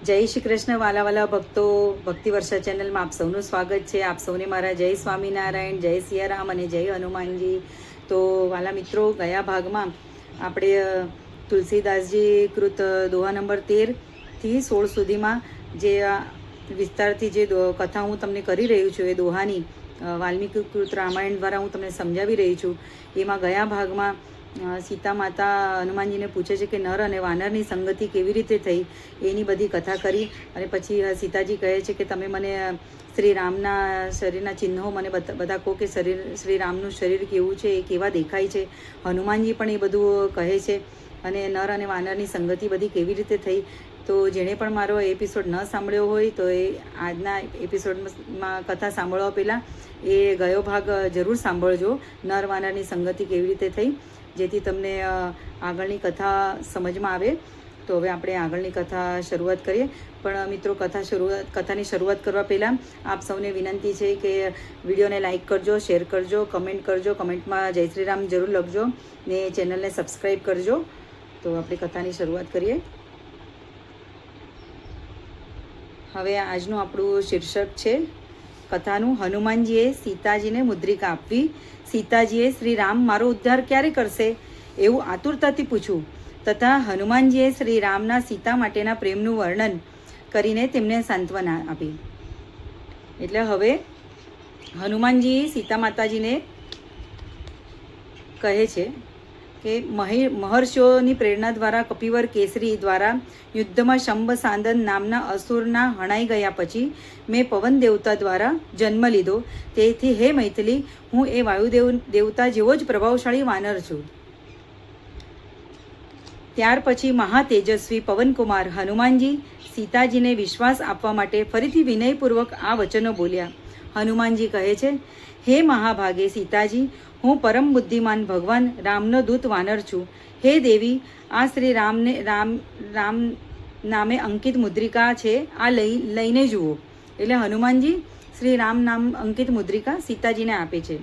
જય શ્રી કૃષ્ણ વાલા ભક્તો, ભક્તિ વર્ષા ચેનલમાં આપ સૌનું સ્વાગત છે. આપ સૌને મારા જય સ્વામિનારાયણ, જય સિયારામ અને જય હનુમાનજી. તો વાલા મિત્રો, ગયા ભાગમાં આપણે તુલસીદાસજી કૃત દોહા નંબર 13થી 16 સુધીમાં જે વિસ્તારથી જે કથા હું તમને કરી રહી છું, એ દોહાની વાલ્મીકી કૃત રામાયણ દ્વારા હું તમને સમજાવી રહી છું. એમાં ગયા ભાગમાં સીતા માતા હનુમાનજીને પૂછે છે કે નર અને વાનરની સંગતિ કેવી રીતે થઈ, એની બધી કથા કરી. અને પછી સીતાજી કહે છે કે તમે મને શ્રી રામના શરીરના ચિહ્નો મને બધા કહો કે શ્રી રામનું શરીર કેવું છે, એ કેવા દેખાય છે. હનુમાનજી પણ એ બધું કહે છે. અને નર અને વાનરની સંગતિ બધી કેવી રીતે થઈ. તો જેણે પણ મારો એપિસોડ ન સાંભળ્યો હોય તો એ આજના એપિસોડમાં કથા સાંભળવા પહેલાં એ ગયો ભાગ જરૂર સાંભળજો, નર વાનરની સંગતિ કેવી રીતે થઈ, જેથી તમને આગળની કથા સમજમાં આવે. તો હવે આપણે આગળની કથા શરૂઆત કરીએ. પણ મિત્રો, કથાની શરૂઆત કરવા પહેલાં આપ સૌને વિનંતી છે કે વિડીયોને લાઇક કરજો, શેર કરજો, કમેન્ટ કરજો. કમેન્ટમાં જય શ્રી રામ જરૂર લખજો ને ચેનલને સબસ્ક્રાઈબ કરજો. તો આપણે કથાની શરૂઆત કરીએ. હવે આજનું આપણું શીર્ષક છે કથાનું, હનુમાનજીએ સીતાજીને મુદ્રિકા આપવી. સીતાજીએ શ્રી રામ મારો ઉદ્ધાર ક્યારે કરશે એવું આતુરતાથી પૂછ્યું, તથા હનુમાનજીએ શ્રી રામના સીતા માટેના પ્રેમનું વર્ણન કરીને તેમને સાંત્વના આપી. એટલે હવે હનુમાનજી સીતા માતાજીને કહે છે કે મહર્ષિઓની પ્રેરણા દ્વારા કપિવર કેસરી દ્વારા યુદ્ધમાં શંભ સાંદન નામના અસુરના હણાઈ ગયા પછી મેં પવન દેવતા દ્વારા જન્મ લીધો. તેથી હે મૈથિલી, હું એ વાયુદેવ દેવતા જેવો જ પ્રભાવશાળી વાનર છું. ત્યાર પછી મહાતેજસ્વી પવનકુમાર હનુમાનજી સીતાજીને વિશ્વાસ આપવા માટે ફરીથી વિનયપૂર્વક આ વચનો બોલ્યા. હનુમાનજી કહે છે, હે મહાભાગે સીતાજી, હું પરમ બુદ્ધિમાન ભગવાન રામનો દૂત વાનર છું. હે દેવી, આ શ્રી રામ નામે અંકિત મુદ્રિકા છે, આ લઈને જુઓ. એટલે હનુમાનજી શ્રી રામ નામ અંકિત મુદ્રિકા સીતાજીને આપે છે.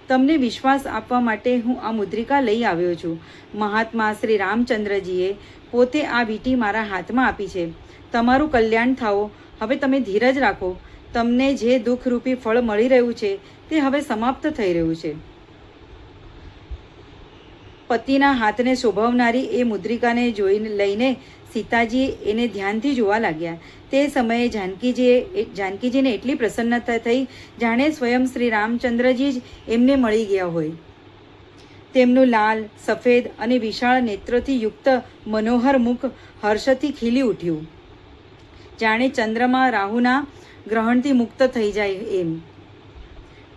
તમને વિશ્વાસ આપવા માટે હું આ મુદ્રિકા લઈ આવ્યો છું. મહાત્મા શ્રી રામચંદ્રજીએ પોતે આ વીંટી મારા હાથમાં આપી છે. તમારું કલ્યાણ થાઓ. હવે તમે ધીરજ રાખો. તમને જે દુઃખરૂપી ફળ મળી રહ્યું છે તે હવે સમાપ્ત થઈ રહ્યું છે. પતિના હાથને શોભાવનારી એ મુદ્રિકાને લઈને સીતાજી એને ધ્યાનથી જોવા લાગ્યા. તે સમયે જાનકીજીને એટલી પ્રસન્નતા થઈ જાણે સ્વયં શ્રી રામચંદ્રજી જ એમને મળી ગયા હોય. તેમનું લાલ, સફેદ અને વિશાળ નેત્રોથી યુક્ત મનોહર મુખ હર્ષથી ખીલી ઉઠ્યું, જાણે ચંદ્રમાં રાહુના ગ્રહણથી મુક્ત થઈ જાય એમ.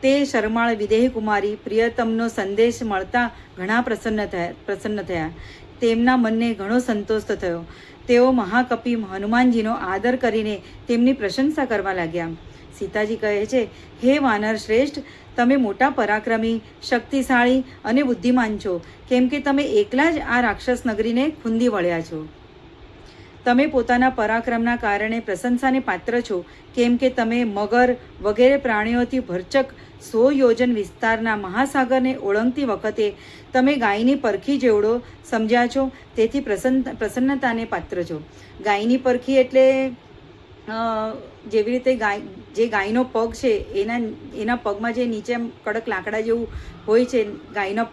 તે શરમાળ વિદેહી કુમારી પ્રિયતમનો સંદેશ મળતા ઘણા પ્રસન્ન થયા. તેમના મનને ઘણો સંતોષ થયો. તેઓ મહાકપિ હનુમાનજીનો આદર કરીને તેમની પ્રશંસા કરવા લાગ્યા. સીતાજી કહે છે, હે વાનર શ્રેષ્ઠ, તમે મોટા પરાક્રમી, શક્તિશાળી અને બુદ્ધિમાન છો, કેમ કે તમે એકલા જ આ રાક્ષસ નગરીને ખૂંદી વળ્યા છો. તમે પોતાના પરાક્રમના કારણે પ્રશંસાને પાત્ર છો, કેમ કે તમે મગર વગેરે પ્રાણીઓથી ભરચક 100 યોજન વિસ્તારના મહાસાગરને ઓળંગતી વખતે તમે ગાયની પરખી જેવડો સમજ્યા છો, તેથી પ્રસન્નતાને પાત્ર છો. ગાયની પરખી એટલે જેવી રીતે જે ગાયનો પગ છે એના પગમાં જે નીચે કડક લાકડા જેવું હોય છે, ગાયના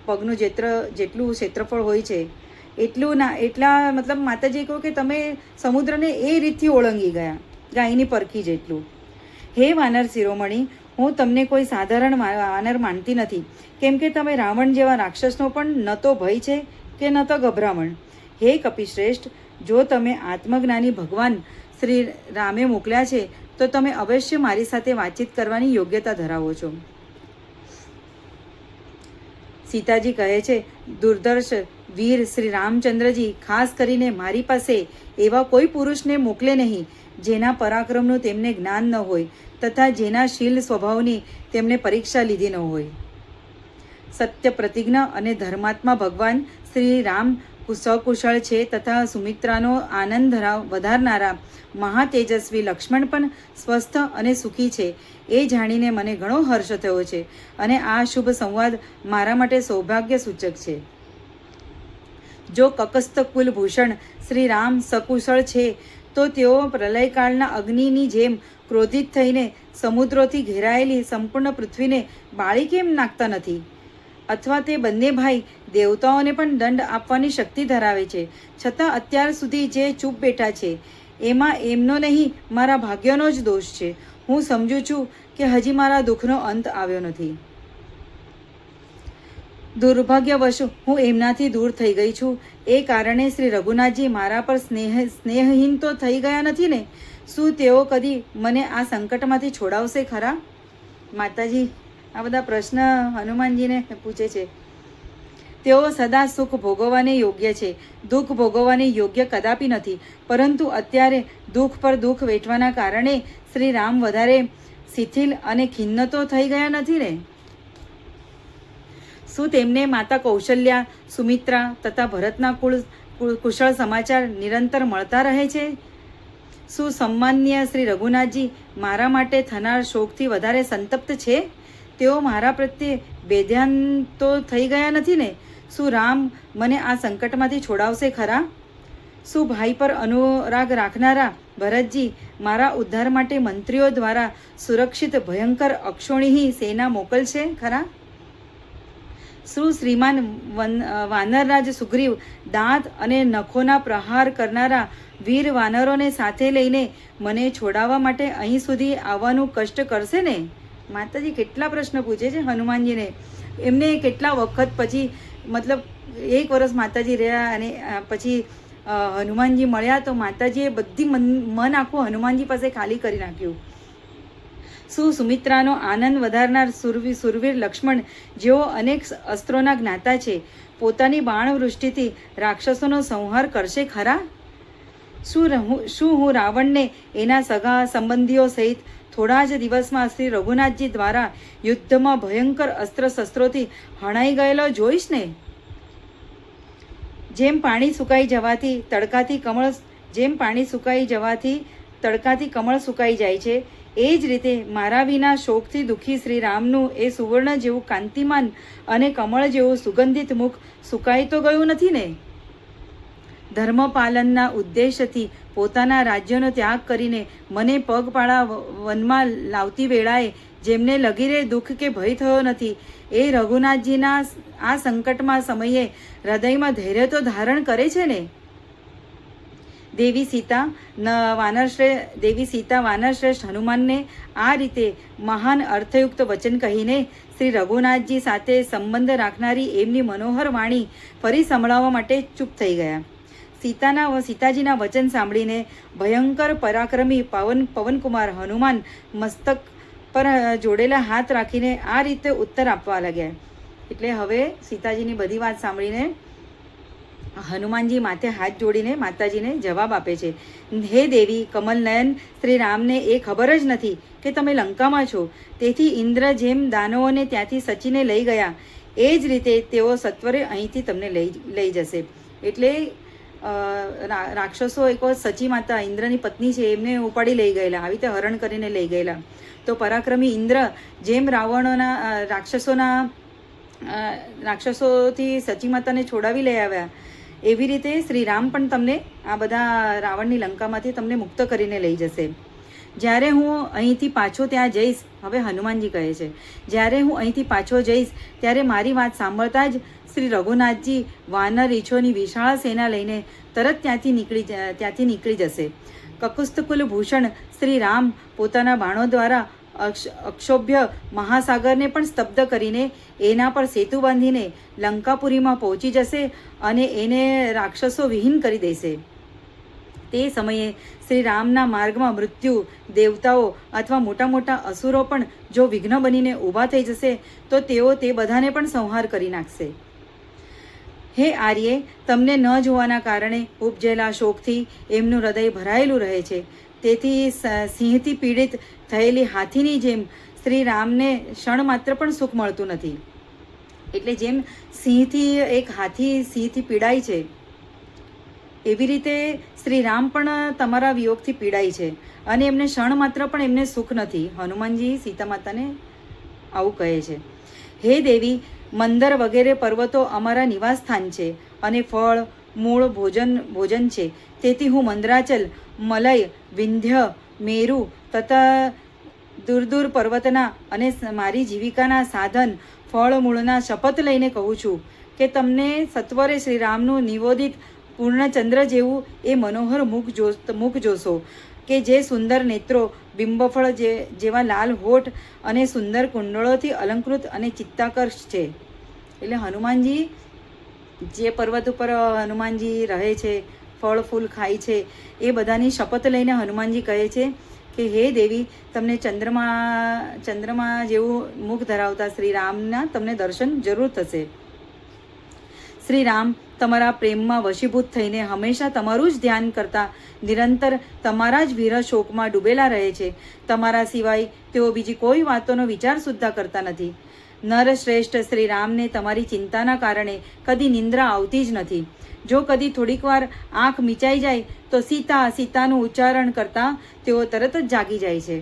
પગનું જેટલું ક્ષેત્રફળ હોય છે એટલા મતલબ માતાજી કહો કે તમે સમુદ્રને એ રીતથી ઓળંગી ગયા, ગાયની પરખી જેટલું. હે વાનર શિરોમણી, હું તમને કોઈ સાધારણ વાનર માનતી નથી, કેમ કે તમે રાવણ જેવા રાક્ષસનો પણ ન તો ભય છે કે ન તો ગભરામણ. હે કપિશ્રેષ્ઠ, જો તમે આત્મજ્ઞાની ભગવાન શ્રી રામે મોકલ્યા છે તો તમે અવશ્ય મારી સાથે વાતચીત કરવાની યોગ્યતા ધરાવો છો. સીતાજી કહે છે, દુર્ધર્ષ વીર શ્રી રામચંદ્રજી ખાસ કરીને મારી પાસે એવા કોઈ પુરુષને મોકલે નહીં જેના પરાક્રમનું તેમને જ્ઞાન ન હોય તથા જેના શીલ સ્વભાવની તેમણે પરીક્ષા લીધી ન હોય. સત્ય પ્રતિજ્ઞ અને ધર્માત્મા ભગવાન શ્રી રામ સકુશળ છે તથા સુમિત્રાનો આનંદ વધારનારા મહાતેજસ્વી લક્ષ્મણ પણ સ્વસ્થ અને સુખી છે, એ જાણીને મને ઘણો હર્ષ થયો છે અને આ શુભ સંવાદ મારા માટે સૌભાગ્ય સૂચક છે. જો કકસ્થ કુલભૂષણ શ્રી રામ સકુશળ છે તો તેઓ પ્રલયકાળના અગ્નિની જેમ ક્રોધિત થઈને સમુદ્રોથી ઘેરાયેલી સંપૂર્ણ પૃથ્વીને બાળી કેમ નાખતા નથી? અથવા તે બંને ભાઈ દેવતાઓને પણ દંડ આપવાની શક્તિ ધરાવે છે, છતાં અત્યાર સુધી જે ચૂપ બેઠા છે એમાં એમનો નહીં, મારા ભાગ્યનો જ દોષ છે. હું સમજું છું કે હજી મારા દુઃખનો અંત આવ્યો નથી. દુર્ભાગ્યવશ હું એમનાથી દૂર થઈ ગઈ છું. એ કારણે શ્રી રઘુનાથજી મારા પર સ્નેહહીન તો થઈ ગયા નથી ને? શું તેઓ કદી મને આ સંકટમાંથી છોડાવશે ખરા? માતાજી આ બધા પ્રશ્ન હનુમાનજીને પૂછે છે. તેઓ સદા સુખ ભોગવવાને યોગ્ય છે, દુઃખ ભોગવવાને યોગ્ય કદાપી નથી. પરંતુ અત્યારે દુઃખ પર દુઃખ વેઠવાના કારણે શ્રી રામ વધારે શિથિલ અને ખિન્ન તો થઈ ગયા નથી ને? શું તેમને માતા કૌશલ્યા, સુમિત્રા તથા ભરતના કુશળ સમાચાર નિરંતર મળતા રહે છે? શું સન્માનીય શ્રી રઘુનાથજી મારા માટે થનાર શોકથી વધારે સંતપ્ત છે? તેઓ મારા પ્રત્યે બેધ્યાન તો થઈ ગયા નથી ને? શું રામ મને આ સંકટમાંથી છોડાવશે ખરા? શું ભાઈ પર અનુરાગ રાખનારા ભરતજી મારા ઉદ્ધાર માટે મંત્રીઓ દ્વારા સુરક્ષિત ભયંકર અક્ષોણી સેના મોકલશે ખરા? શું શ્રીમાન વાનરરાજ સુગ્રીવ દાંત અને નખોના પ્રહાર કરનારા વીર વાનરોને સાથે લઈને મને છોડાવવા માટે અહીં સુધી આવવાનું કષ્ટ કરશે ને? માતાજી કેટલા પ્રશ્ન પૂછે છે હનુમાનજીને. એમને કેટલા વખત પછી, મતલબ 1 વર્ષ માતાજી રહ્યા અને પછી હનુમાનજી મળ્યા તો માતાજીએ બધી મન આખું હનુમાનજી પાસે ખાલી કરી નાખ્યું. શું સુમિત્રાનો આનંદ વધારનાર સુરવીર લક્ષ્મણ, જેઓ અનેક અસ્ત્રોના જ્ઞાતા છે, પોતાની બાણવૃષ્ટિથી રાક્ષસોનો સંહાર કરશે ખરા? શું હું રાવણને એના સગા સંબંધીઓ સહિત થોડા જ દિવસમાં શ્રી રઘુનાથજી દ્વારા યુદ્ધમાં ભયંકર અસ્ત્ર શસ્ત્રોથી હણાઈ ગયેલો જોઈશ ને? જેમ પાણી સુકાઈ જવાથી તડકાથી કમળ સુકાઈ જાય છે, એ જ રીતે મારા વિના શોકથી દુઃખી શ્રી રામનું એ સુવર્ણ જેવું કાંતિમાન અને કમળ જેવું સુગંધિત મુખ સુકાઈ તો ગયું નથી ને? ધર્મપાલનના ઉદ્દેશથી પોતાના રાજ્યનો ત્યાગ કરીને મને પગપાળા વનમાં લાવતી વેળાએ જેમને લગીરે દુઃખ કે ભય થયો નથી, એ રઘુનાથજીના આ સંકટમાં સમયે હૃદયમાં ધૈર્ય તો ધારણ કરે છે ને? દેવી સીતા વાનરશ્રેષ્ઠ હનુમાનને આ રીતે મહાન અર્થયુક્ત વચન કહીને શ્રી રઘુનાથજી સાથે સંબંધ રાખનારી એમની મનોહર વાણી ફરી સંભળાવવા માટે ચૂપ થઈ ગયા. સીતાજીના વચન સાંભળીને ભયંકર પરાક્રમી પવનકુમાર હનુમાન મસ્તક પર જોડેલા હાથ રાખીને આ રીતે ઉત્તર આપવા લાગ્યા. એટલે હવે સીતાજીની બધી વાત સાંભળીને હનુમાનજી માથે હાથ જોડીને માતાજીને જવાબ આપે છે. હે દેવી કમલનયન, શ્રી રામને એ ખબર જ નથી કે તમે લંકામાં છો. તેથી ઇન્દ્ર જેમ દાનવોને ત્યાંથી સચીને લઈ ગયા, એ જ રીતે તેઓ સત્વરે અહીંથી તમને લઈ જશે. એટલે રાક્ષસો એક વખત સચી માતા ઇન્દ્રની પત્ની છે એમને ઉપાડી લઈ ગયેલા, આવી રીતે હરણ કરીને લઈ ગયેલા. તો પરાક્રમી ઇન્દ્ર જેમ રાક્ષસોથી સચી માતાને છોડાવી લઈ આવ્યા, એવી રીતે શ્રી રામ પણ તમને આ બધા રાવણની લંકામાંથી તમને મુક્ત કરીને લઈ જશે. જ્યારે હું અહીંથી પાછો ત્યાં જઈશ, હવે હનુમાનજી કહે છે, જ્યારે હું અહીંથી પાછો જઈશ ત્યારે મારી વાત સાંભળતા જ શ્રી રઘુનાથજી વાનર રીછોની વિશાળ સેના લઈને તરત ત્યાંથી નીકળી જશે. કકુસ્તકુલ ભૂષણ શ્રી રામ પોતાના બાણો દ્વારા અક્ષોભ્ય મહાસાગરને પણ સ્તબ્ધ કરીને એના પર સેતુ બાંધીને લંકાપુરીમાં પહોંચી જશે અને એને રાક્ષસો વિહીન કરી દેશે. તે સમયે શ્રી રામના માર્ગમાં મૃત્યુ, દેવતાઓ અથવા મોટા મોટા અસુરો પણ જો વિઘ્ન બનીને ઊભા થઈ જશે તો તેઓ તે બધાને પણ સંહાર કરી નાખશે. હે આર્ય, તમને ન જોવાના કારણે ઉપજેલા શોકથી એમનું હૃદય ભરાયેલું રહે છે. તેથી સિંહથી પીડિત થયેલી હાથીની જેમ શ્રી રામને ક્ષણ માત્ર પણ સુખ મળતું નથી. એટલે જેમ એક હાથી સિંહથી પીડાય છે, એવી રીતે શ્રી રામ પણ તમારા વિયોગથી પીડાય છે અને એમને ક્ષણ માત્ર પણ એમને સુખ નથી. હનુમાનજી સીતા માતાને આવું કહે છે. હે દેવી, મંદર વગેરે પર્વતો અમારા નિવાસ સ્થાન છે અને ફળ, મૂળ ભોજન છે. તેથી હું મંદરાચલ, મલય, વિંધ્ય, મેરુ તથા દૂર પર્વતના અને મારી જીવિકાના સાધન ફળમૂળના શપથ લઈને કહું છું કે તમને સત્વરે શ્રીરામનું નિવેદિત પૂર્ણચંદ્ર જેવું એ મનોહર મુખ જોશો કે જે સુંદર નેત્રો, બિંબફળ જેવા લાલ હોઠ અને સુંદર કુંડળોથી અલંકૃત અને ચિત્તાકર્ષ છે. એટલે હનુમાનજી, જે પર્વત ઉપર હનુમાનજી રહે છે, ફળ ફૂલ ખાય છે, એ બધાની શપથ લઈને હનુમાનજી કહે છે કે હે દેવી, તમને ચંદ્રમા જેવું મુખ ધરાવતા શ્રીરામના તમને દર્શન જરૂર થશે. શ્રી રામ તમારા પ્રેમમાં વશીભૂત થઈને હંમેશા તમારું જ ધ્યાન કરતા નિરંતર તમારા જ વિરહ શોકમાં ડૂબેલા રહે છે. તમારા સિવાય તેઓ બીજી કોઈ વાતોનો વિચાર સુદ્ધા કરતા નથી. નર શ્રેષ્ઠ શ્રી રામને તમારી ચિંતાના કારણે કદી નિંદ્રા આવતી જ નથી. જો કદી થોડીક વાર આંખ મીચાઈ જાય તો સીતાનું ઉચ્ચારણ કરતા તેઓ તરત જ જાગી જાય છે.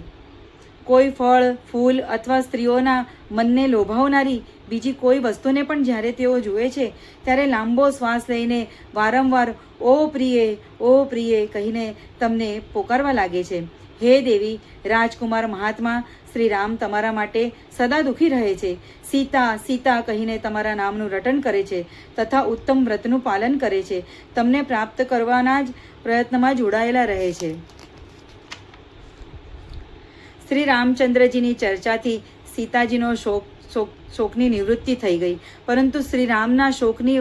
કોઈ ફળ, ફૂલ અથવા સ્ત્રીઓના મનને લોભાવનારી બીજી કોઈ વસ્તુને પણ જ્યારે તેઓ જુએ છે ત્યારે લાંબો શ્વાસ લઈને વારંવાર ઓ પ્રિય કહીને તમને પોકારવા લાગે છે. હે દેવી, રાજકુમાર મહાત્મા શ્રી રામ તમારા માટે સદા દુઃખી રહે છે. સીતા કહીને તમારા નામનું રટન કરે છે તથા ઉત્તમ વ્રતનું પાલન કરે છે. તમને પ્રાપ્ત કરવાના જ પ્રયત્નમાં જોડાયેલા રહે છે. શ્રી રામચંદ્રજીની ચર્ચાથી સીતાજીનો શોકની નિવૃત્તિ થઈ ગઈ, પરંતુ શ્રી રામના શોકની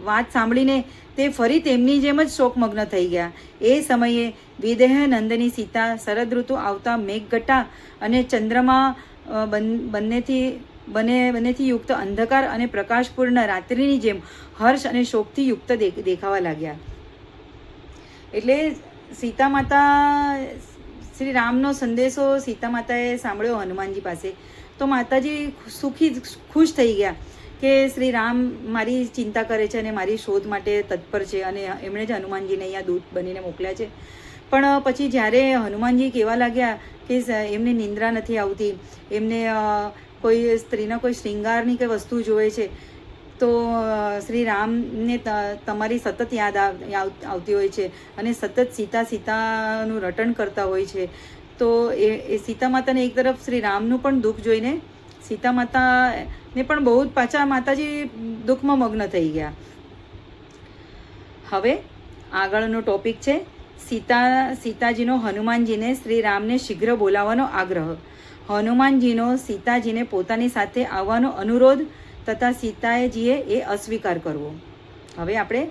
વાત સાંભળીને તે ફરી તેમની જેમ જ શોકમગ્ન થઈ ગયા. એ સમયે વિદેહ નંદની સીતા શરદ ઋતુ આવતા મેઘગટ્ટા અને ચંદ્રમા બંનેથી યુક્ત અંધકાર અને પ્રકાશપૂર્ણ રાત્રિની જેમ હર્ષ અને શોકથી યુક્ત દેખાવા લાગ્યા. એટલે સીતા માતા, શ્રી રામનો સંદેશો સીતા માતાએ સાંભળ્યો હનુમાનજી પાસે, તો માતાજી ખુશ થઈ ગયા કે શ્રી રામ મારી ચિંતા કરે છે અને મારી શોધ માટે તત્પર છે, અને એમણે જ હનુમાનજીને અહીંયા દૂત બનીને મોકલ્યા છે. પણ પછી જ્યારે હનુમાનજી કહેવા લાગ્યા કે એમને નિંદ્રા નથી આવતી, એમને કોઈ સ્ત્રીના કોઈ શ્રૃંગારની કંઈ વસ્તુ જોઈએ છે, તો શ્રી રામને તમારી સતત યાદ આવતી હોય છે અને સતત સીતાનું રટણ કરતા હોય છે. તો એ સીતા માતાને એક તરફ શ્રી રામનું પણ દુઃખ જોઈને સીતા માતાને પણ બહુ જ પાછા માતાજી દુઃખમાં મગ્ન થઈ ગયા. હવે આગળનો ટોપિક છે સીતાજીનો હનુમાનજીને શ્રી રામને શીઘ્ર બોલાવવાનો આગ્રહ. હનુમાનજીનો સીતાજીને પોતાની સાથે આવવાનો અનુરોધ તથા સીતાજીએ એ અસ્વીકાર કરવો. હવે આપણે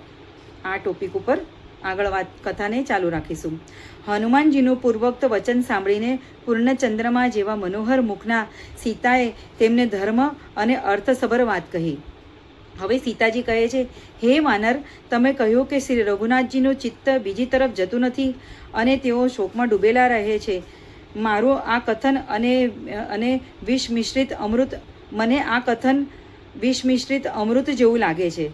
આ ટોપિક ઉપર આગળ કથાને ચાલુ રાખીશું. હનુમાનજીનું પૂર્વોક્ત વચન સાંભળીને પૂર્ણચંદ્રમા જેવા મનોહર મુખના સીતાએ તેમને ધર્મ અને અર્થસભર વાત કહી. હવે સીતાજી કહે છે, હે વાનર, તમે કહ્યું કે શ્રી રઘુનાથજીનું ચિત્ત બીજી તરફ જતું નથી અને તેઓ શોકમાં ડૂબેલા રહે છે. મારું આ કથન અને વિષ મિશ્રિત અમૃત, મને આ કથન વિષ મિશ્રિત અમૃત જેવું લાગે છે.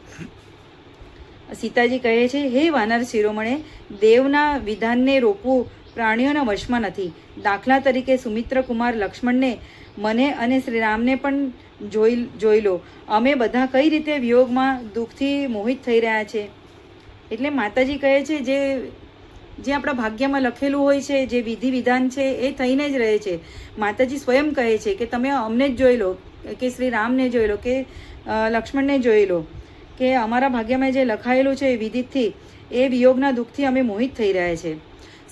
સીતાજી કહે છે, હે વાનર શિરોમણે, દેવના વિધાનને રોકવું પ્રાણીઓના વશમાં નથી. દાખલા તરીકે સુમિત્ર કુમાર લક્ષ્મણને, મને અને શ્રીરામને પણ જોઈ લો. અમે બધા કઈ રીતે વિયોગમાં દુઃખથી મોહિત થઈ રહ્યા છે. એટલે માતાજી કહે છે, જે આપણા ભાગ્યમાં લખેલું હોય છે, જે વિધિ વિધાન છે, એ થઈને જ રહે છે. માતાજી સ્વયં કહે છે કે તમે અમને જ જોઈ લો, કે શ્રી રામને જોઈ લો, કે લક્ષ્મણને જોઈ લો, કે અમારા ભાગ્યમાં જે લખાયેલું છે વિધિથી, એ વિયોગના દુઃખથી અમે મોહિત થઈ રહ્યા છે.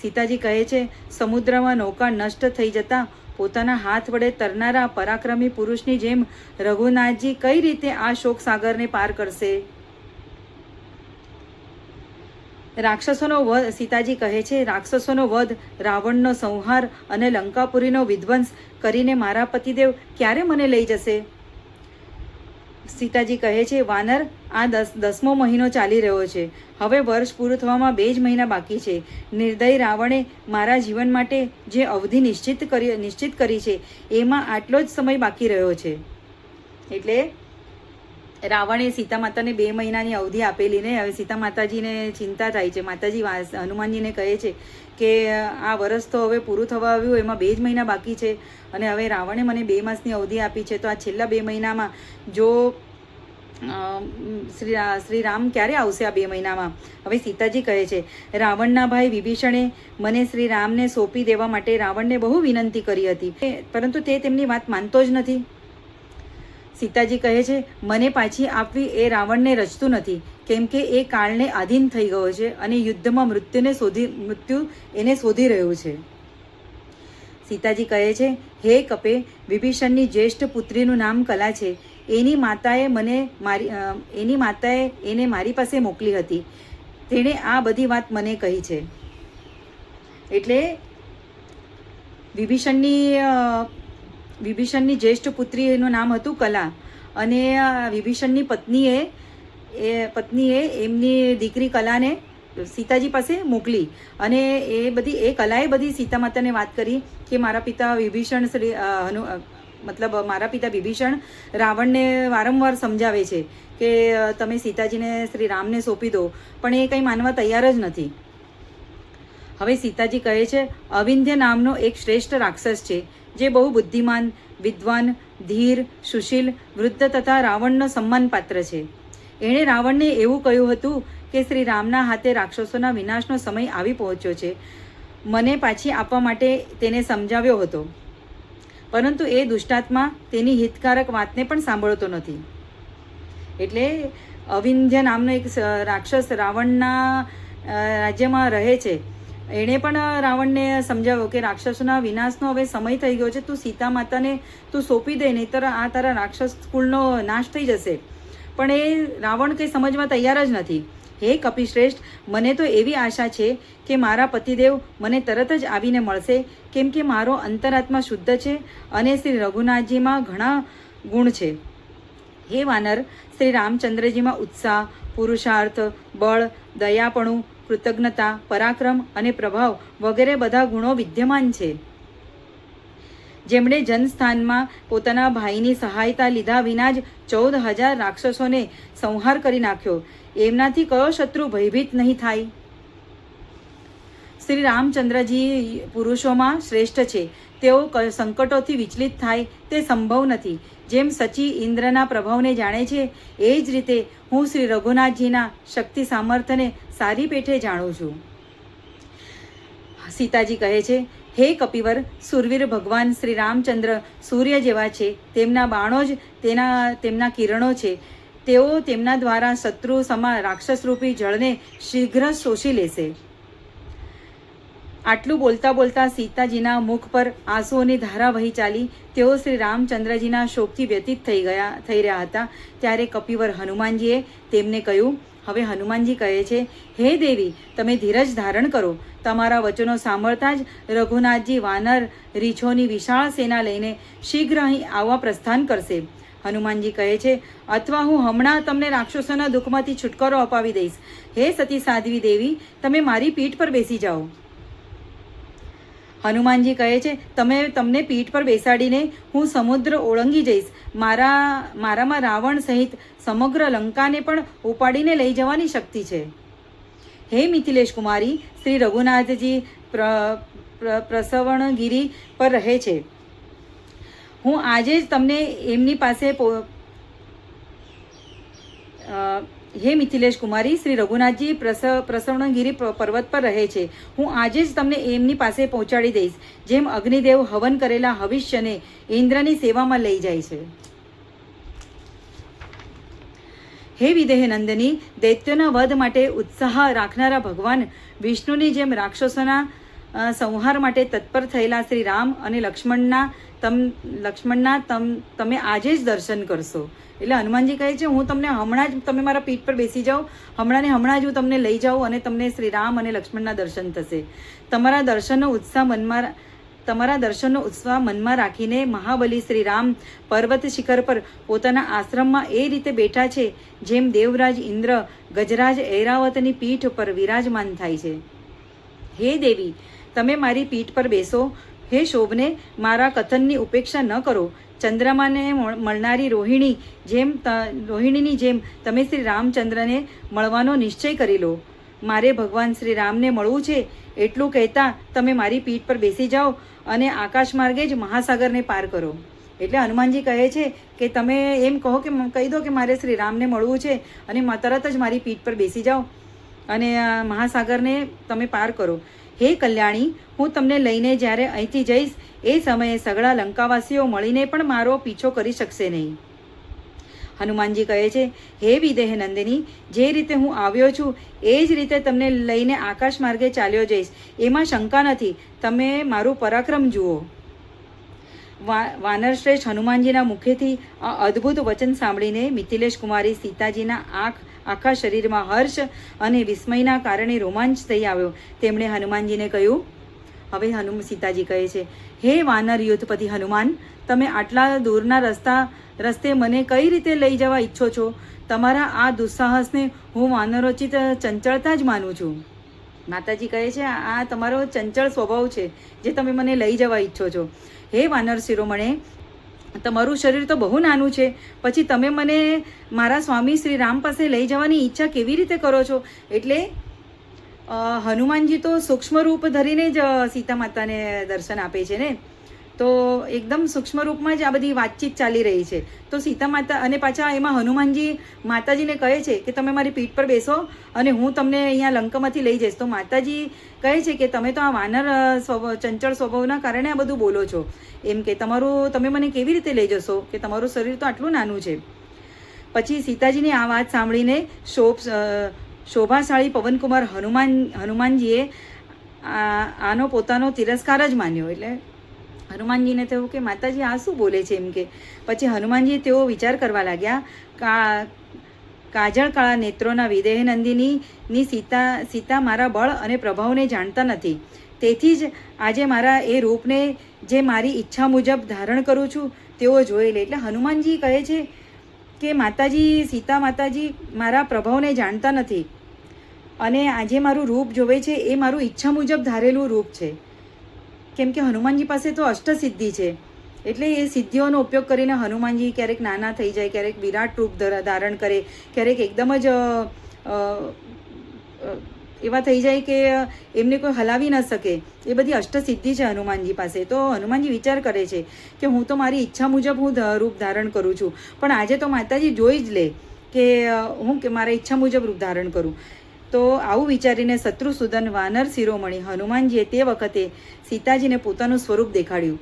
સીતાજી કહે છે, સમુદ્રમાં નૌકા નષ્ટ થઈ જતાં પોતાના હાથ વડે તરનારા પરાક્રમી પુરુષની જેમ રઘુનાથજી કઈ રીતે આ શોક સાગરને પાર કરશે. રાક્ષસોનો વધ, સીતાજી કહે છે, રાક્ષસોનો વધ, રાવણનો સંહાર અને લંકાપુરીનો વિધ્વંસ કરીને મારા પતિદેવ ક્યારે મને લઈ જશે. સીતાજી કહે છે, વાનર, આ 10મો મહિનો ચાલી રહ્યો છે. હવે વર્ષ પૂરું થવામાં 2 જ મહિના બાકી છે. નિર્દય રાવણે મારા જીવન માટે જે અવધિ નિશ્ચિત કરી છે, એમાં આટલો જ સમય બાકી રહ્યો છે. એટલે રાવણે સીતા માતાને 2 મહિનાની અવધિ આપેલી ને હવે સીતા માતાજીને ચિંતા થાય છે. માતાજી હનુમાનજીને કહે છે કે આ વર્ષ તો હવે પૂરું થવા આવ્યું, એમાં 2 જ મહિના બાકી છે, અને હવે રાવણે મને 2 માસની અવધિ આપી છે, તો આ છેલ્લા 2 મહિનામાં જો શ્રી રામ ક્યારે આવશે આ 2 મહિનામાં? હવે સીતાજી કહે છે, રાવણના ભાઈ વિભીષણે મને શ્રી રામને સોંપી દેવા માટે રાવણને બહુ વિનંતી કરી હતી, પરંતુ તે તેમની વાત માનતો જ નથી. સીતાજી કહે છે, મને પાછી આપવી એ રાવણને રચતું નથી, કેમ કે એ કાળને આધીન થઈ ગયો છે અને યુદ્ધમાં મૃત્યુ એને શોધી રહ્યું છે. સીતાજી કહે છે, હે કપે, વિભીષણની જ્યેષ્ઠ પુત્રીનું નામ કલા છે. એની માતાએ એને મારી પાસે મોકલી હતી. તેણે આ બધી વાત મને કહી છે. એટલે વિભીષણની જ્યેષ્ઠ પુત્રીનું નામ હતું કલા, અને વિભીષણની પત્નીએ એમની દીકરી કલાને સીતાજી પાસે મોકલી, અને એ કલાએ બધી સીતા માતાને વાત કરી કે મારા પિતા વિભીષણ મારા પિતા વિભીષણ રાવણને વારંવાર સમજાવે છે કે તમે સીતાજીને શ્રી રામને સોંપી દો, પણ એ કંઈ માનવા તૈયાર જ નથી. હવે સીતાજી કહે છે, અવિંધ્ય નામનો એક શ્રેષ્ઠ રાક્ષસ છે, જે બહુ બુદ્ધિમાન, વિદ્વાન, ધીર, સુશીલ, વૃદ્ધ તથા રાવણનો સન્માન પાત્ર છે. એણે રાવણને એવું કહ્યું હતું કે શ્રી રામના હાથે રાક્ષસોના વિનાશનો સમય આવી પહોંચ્યો છે. મને પાછી આપવા માટે તેને સમજાવ્યો હતો, પરંતુ એ દુષ્ટાત્મા તેની હિતકારક વાતને પણ સાંભળતો નથી. એટલે અવિંધ્ય નામનો એક રાક્ષસ રાવણના રાજ્યમાં રહે છે. એણે પણ રાવણને સમજાવ્યો કે રાક્ષસોના વિનાશનો હવે સમય થઈ ગયો છે, તું સીતા માતાને તું સોંપી દે, નહીંતર આ તારા રાક્ષસ કુળનો નાશ થઈ જશે. પણ એ રાવણ કંઈ સમજવા તૈયાર જ નથી. હે કપિશ્રેષ્ઠ, મને તો એવી આશા છે કે મારા પતિદેવ મને તરત જ આવીને મળશે, કેમ કે મારો અંતરાત્મા શુદ્ધ છે અને શ્રી રઘુનાથજીમાં ઘણા ગુણ છે. હે વાનર, શ્રી રામચંદ્રજીમાં ઉત્સાહ, પુરુષાર્થ, બળ, દયાપણું, કૃતજ્ઞતા, પરાક્રમ અને પ્રભાવ વગેરે બધા ગુણો વિદ્યમાન છે. જેમણે જનસ્થાનમાં પોતાના ભાઈની સહાયતા લીધા વિના જ 14,000 રાક્ષસોને સંહાર કરી નાખ્યો, એમનાથી કયો શત્રુ ભયભીત નહીં થાય? શ્રી રામચંદ્રજી પુરુષોમાં શ્રેષ્ઠ છે. તેઓ સંકટોથી વિચલિત થાય તે સંભવ નથી. જેમ સચી ઇન્દ્રના પ્રભાવને જાણે છે, એ જ રીતે હું શ્રી રઘુનાથજીના શક્તિ સામર્થ્યને સારી પેઠે જાણું છું. સીતાજી કહે છે, હે કપિવર, સુરવીર ભગવાન શ્રી રામચંદ્ર સૂર્ય જેવા છે. તેમના બાણો જ તેમના કિરણો છે. તેઓ તેમના દ્વારા શત્રુ સમા રાક્ષસરૂપી જળને શીઘ્ર શોષી લેશે. આટલું બોલતા બોલતા સીતાજીના મુખ પર આંસુઓની ધારા વહી ચાલી. તેઓ શ્રી રામચંદ્રજીના શોકથી વ્યતીત થઈ રહ્યા હતા. ત્યારે કપિવર હનુમાનજીએ તેમને કહ્યું. હવે હનુમાનજી કહે છે, હે દેવી, તમે ધીરજ ધારણ કરો. તમારા વચનો સાંભળતા જ રઘુનાથજી વાનર રીછોની વિશાળ સેના લઈને શીઘ્ર અહીં આવવા પ્રસ્થાન કરશે. હનુમાનજી કહે છે, અથવા હું હમણાં તમને રાક્ષસોના દુઃખમાંથી છુટકારો અપાવી દઈશ. હે સતી સાધ્વી દેવી, તમે મારી પીઠ પર બેસી જાઓ. હનુમાનજી કહે છે, તમને પીઠ પર બેસાડીને હું સમુદ્ર ઓળંગી જઈશ. મારામાં રાવણ સહિત સમગ્ર લંકાને પણ ઉપાડીને લઈ જવાની શક્તિ છે. હે મિથિલેશ કુમારી, શ્રી રઘુનાથજી પ્રસવણગીરી પર રહે છે. હું આજે જ તમને એમની પાસે હે મિથિલેશ કુમારી, શ્રી રઘુનાથજી પ્રસવણગીરી પર્વત પર રહે છે. હું આજે જ તમને એમની પાસે પહોંચાડી દઈશ, જેમ અગ્નિદેવ હવન કરેલા હવિષ્યને ઇન્દ્રની સેવામાં લઈ જાય છે. હે વિદેહ નંદની, દૈત્યોના વધ માટે ઉત્સાહ રાખનારા ભગવાન વિષ્ણુની જેમ રાક્ષસોના સંહાર માટે તત્પર થયેલા શ્રી રામ અને લક્ષ્મણના તમે આજે જ દર્શન કરશો. એટલે હનુમાનજી કહે છે, હું તમને હમણાં જ, તમે મારા પીઠ પર બેસી જાઓ, હમણાં જ હું તમને લઈ જાઉં અને તમને શ્રી રામ અને લક્ષ્મણના દર્શન થશે. તમારા દર્શનનો ઉત્સાહ મનમાં રાખીને મહાબલી શ્રી રામ પર્વત શિખર પર પોતાના આશ્રમમાં એ રીતે બેઠા છે, જેમ દેવરાજ ઇન્દ્ર ગજરાજ ઐરાવતની પીઠ પર વિરાજમાન થાય છે. હે દેવી, તમે મારી પીઠ પર બેસો. હે શોભને, મારા કથનની ઉપેક્ષા ન કરો. ચંદ્રમાને મળનારી રોહિણીની જેમ તમે શ્રી રામચંદ્રને મળવાનો નિશ્ચય કરી લો. મારે ભગવાન શ્રી રામને મળવું છે એટલું કહેતા તમે મારી પીઠ પર બેસી જાઓ અને આકાશ માર્ગે જ મહાસાગરને પાર કરો. એટલે હનુમાનજી કહે છે કે તમે એમ કહો કે કહી દો કે મારે શ્રી રામને મળવું છે અને તરત જ મારી પીઠ પર બેસી જાઓ અને મહાસાગરને તમે પાર કરો. હે કલ્યાણી, હું તમને લઈને જ્યારે અહીંથી જઈશ એ સમયે સગળા લંકાવાસીઓ મળીને પણ મારો પીછો કરી શકશે નહીં. હનુમાનજી કહે છે, હે વિદેહ નંદિની, જે રીતે હું આવ્યો છું એ જ રીતે તમને લઈને આકાશ માર્ગે ચાલ્યો જઈશ, એમાં શંકા નથી. તમે મારું પરાક્રમ જુઓ. વાનર શ્રેષ્ઠ હનુમાનજીના મુખેથી આ અદ્ભુત વચન સાંભળીને મિથિલેશ કુમારી સીતાજીના આખા શરીરમાં હર્ષ અને વિસ્મયના કારણે રોમાંચ થઈ આવ્યો. તેમણે હનુમાનજીને કહ્યું, હવે સીતાજી કહે છે, હે વાનર યુથપતિ હનુમાન, તમે આટલા દૂરના રસ્તે મને કઈ રીતે લઈ જવા ઈચ્છો છો? તમારા આ દુસ્સાહસને હું વાનરોચિત ચંચળતા જ માનું છું. માતાજી કહે છે, આ તમારો ચંચળ સ્વભાવ છે જે તમે મને લઈ જવા ઈચ્છો છો. હે વાનર શિરોમણે, તમારું શરીર તો બહુ નાનું છે, પછી તમે મને મારા સ્વામી શ્રી રામ પાસે લઈ જવાની ઈચ્છા કેવી રીતે કરો છો? એટલે હનુમાનજી તો સૂક્ષ્મ રૂપ ધરીને જ સીતા માતાને દર્શન આપે છે ને, તો એકદમ સૂક્ષ્મ રૂપમાં જ આ બધી વાતચીત ચાલી રહી છે. તો સીતા માતા અને પાછા એમાં હનુમાનજી માતાજીને કહે છે કે તમે મારી પીઠ પર બેસો અને હું તમને અહીંયા લંકામાંથી લઈ જઈશ. તો માતાજી કહે છે કે તમે તો આ વાનર ચંચળ સ્વભાવના કારણે આ બધું બોલો છો, એમ કે તમે મને કેવી રીતે લઈ જશો કે તમારું શરીર તો આટલું નાનું છે. પછી સીતાજીની આ વાત સાંભળીને શોભાશાળી પવનકુમાર હનુમાનજીએ આનો પોતાનો તિરસ્કાર જ માન્યો. એટલે હનુમાનજીને થયું કે માતાજી આ શું બોલે છે, એમ કે પછી હનુમાનજી તેઓ વિચાર કરવા લાગ્યા, કાજળ કાળા નેત્રોના વિદેહ નંદિની સીતા મારા બળ અને પ્રભાવને જાણતા નથી, તેથી જ આજે મારા એ રૂપને જે મારી ઈચ્છા મુજબ ધારણ કરું છું તેઓ જોઈ લે. એટલે હનુમાનજી કહે છે કે સીતા માતાજી મારા પ્રભાવને જાણતા નથી અને આજે મારું રૂપ જોવે છે એ મારું ઈચ્છા મુજબ ધારેલું રૂપ છે. કેમ કે હનુમાનજી પાસે તો અષ્ટસિદ્ધિ છે, એટલે એ સિદ્ધિઓનો ઉપયોગ કરીને હનુમાનજી ક્યારેક નાના થઈ જાય, ક્યારેક વિરાટ રૂપ ધારણ કરે, ક્યારેક એકદમ જ એવા થઈ જાય કે એમને કોઈ હલાવી ન શકે. એ બધી અષ્ટસિદ્ધિ છે હનુમાનજી પાસે. તો હનુમાનજી વિચાર કરે છે કે હું તો મારી ઈચ્છા મુજબ હું રૂપ ધારણ કરું છું, પણ આજે તો માતાજી જોઈ જ લે કે હું કે મારા ઈચ્છા મુજબ રૂપ ધારણ કરું. તો આવું વિચારીને શત્રુસૂદન વાનર શિરોમણી હનુમાનજીએ તે વખતે સીતાજીને પોતાનું સ્વરૂપ દેખાડ્યું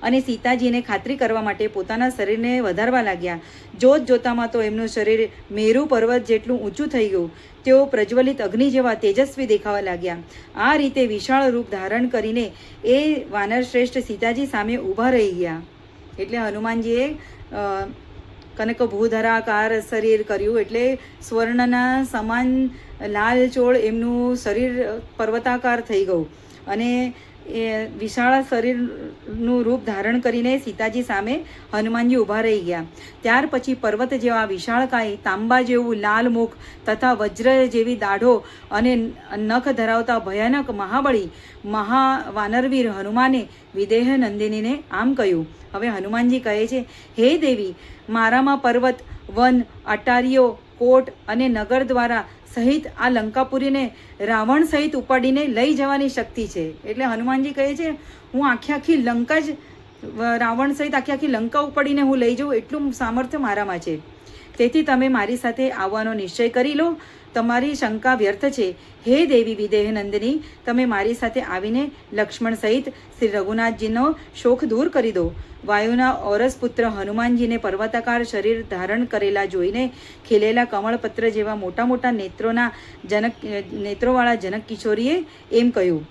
અને સીતાજીને ખાતરી કરવા માટે પોતાના શરીરને વધારવા લાગ્યા. જોતામાં તો એમનું શરીર મેરુ પર્વત જેટલું ઊંચું થઈ ગયું. તેઓ પ્રજ્વલિત અગ્નિ જેવા તેજસ્વી દેખાવા લાગ્યા. આ રીતે વિશાળ રૂપ ધારણ કરીને એ વાનર શ્રેષ્ઠ સીતાજી સામે ઊભા રહી ગયા. એટલે હનુમાનજીએ કનક ભૂધરાકાર શરીર કર્યું, એટલે સ્વર્ણના સમાન લાલચોળ એમનું શરીર પર્વતાકાર થઈ ગયું અને એ વિશાળ શરીરનું રૂપ ધારણ કરીને સીતાજી સામે હનુમાનજી ઊભા રહી ગયા. ત્યાર પછી પર્વત જેવા વિશાળકાય, તાંબા જેવું લાલ મુખ તથા વજ્ર જેવી દાઢો અને નખ ધરાવતા ભયાનક મહાબળી વાનરવીર હનુમાને વિદેહ નંદિનીને આમ કહ્યું. હવે હનુમાનજી કહે છે, હે દેવી, મારામાં પર્વત, વન, અટારીઓ, કોટ અને નગર દ્વારા સહિત આ લંકાપુરીને રાવણ સહિત ઉપાડીને લઈ જવાની શક્તિ છે. એટલે હનુમાનજી કહે છે, હું આખી લંકા જ રાવણ સહિત આખી લંકા ઉપાડીને હું લઈ જાઉં એટલું સામર્થ્ય મારામાં છે. તેથી તમે મારી સાથે આવવાનો નિશ્ચય કરી લો. તમારી શંકા વ્યર્થ છે. હે દેવી વિદેહ નંદિની, તમે મારી સાથે આવીને લક્ષ્મણ સહિત શ્રી રઘુનાથજીનો શોક દૂર કરી દો. વાયુના ઔરસ પુત્ર હનુમાનજીને પર્વતાકાર શરીર ધારણ કરેલા જોઈને ખીલેલા કમળપત્ર જેવા મોટા મોટા નેત્રોવાળા જનક કિશોરીએ એમ કહ્યું.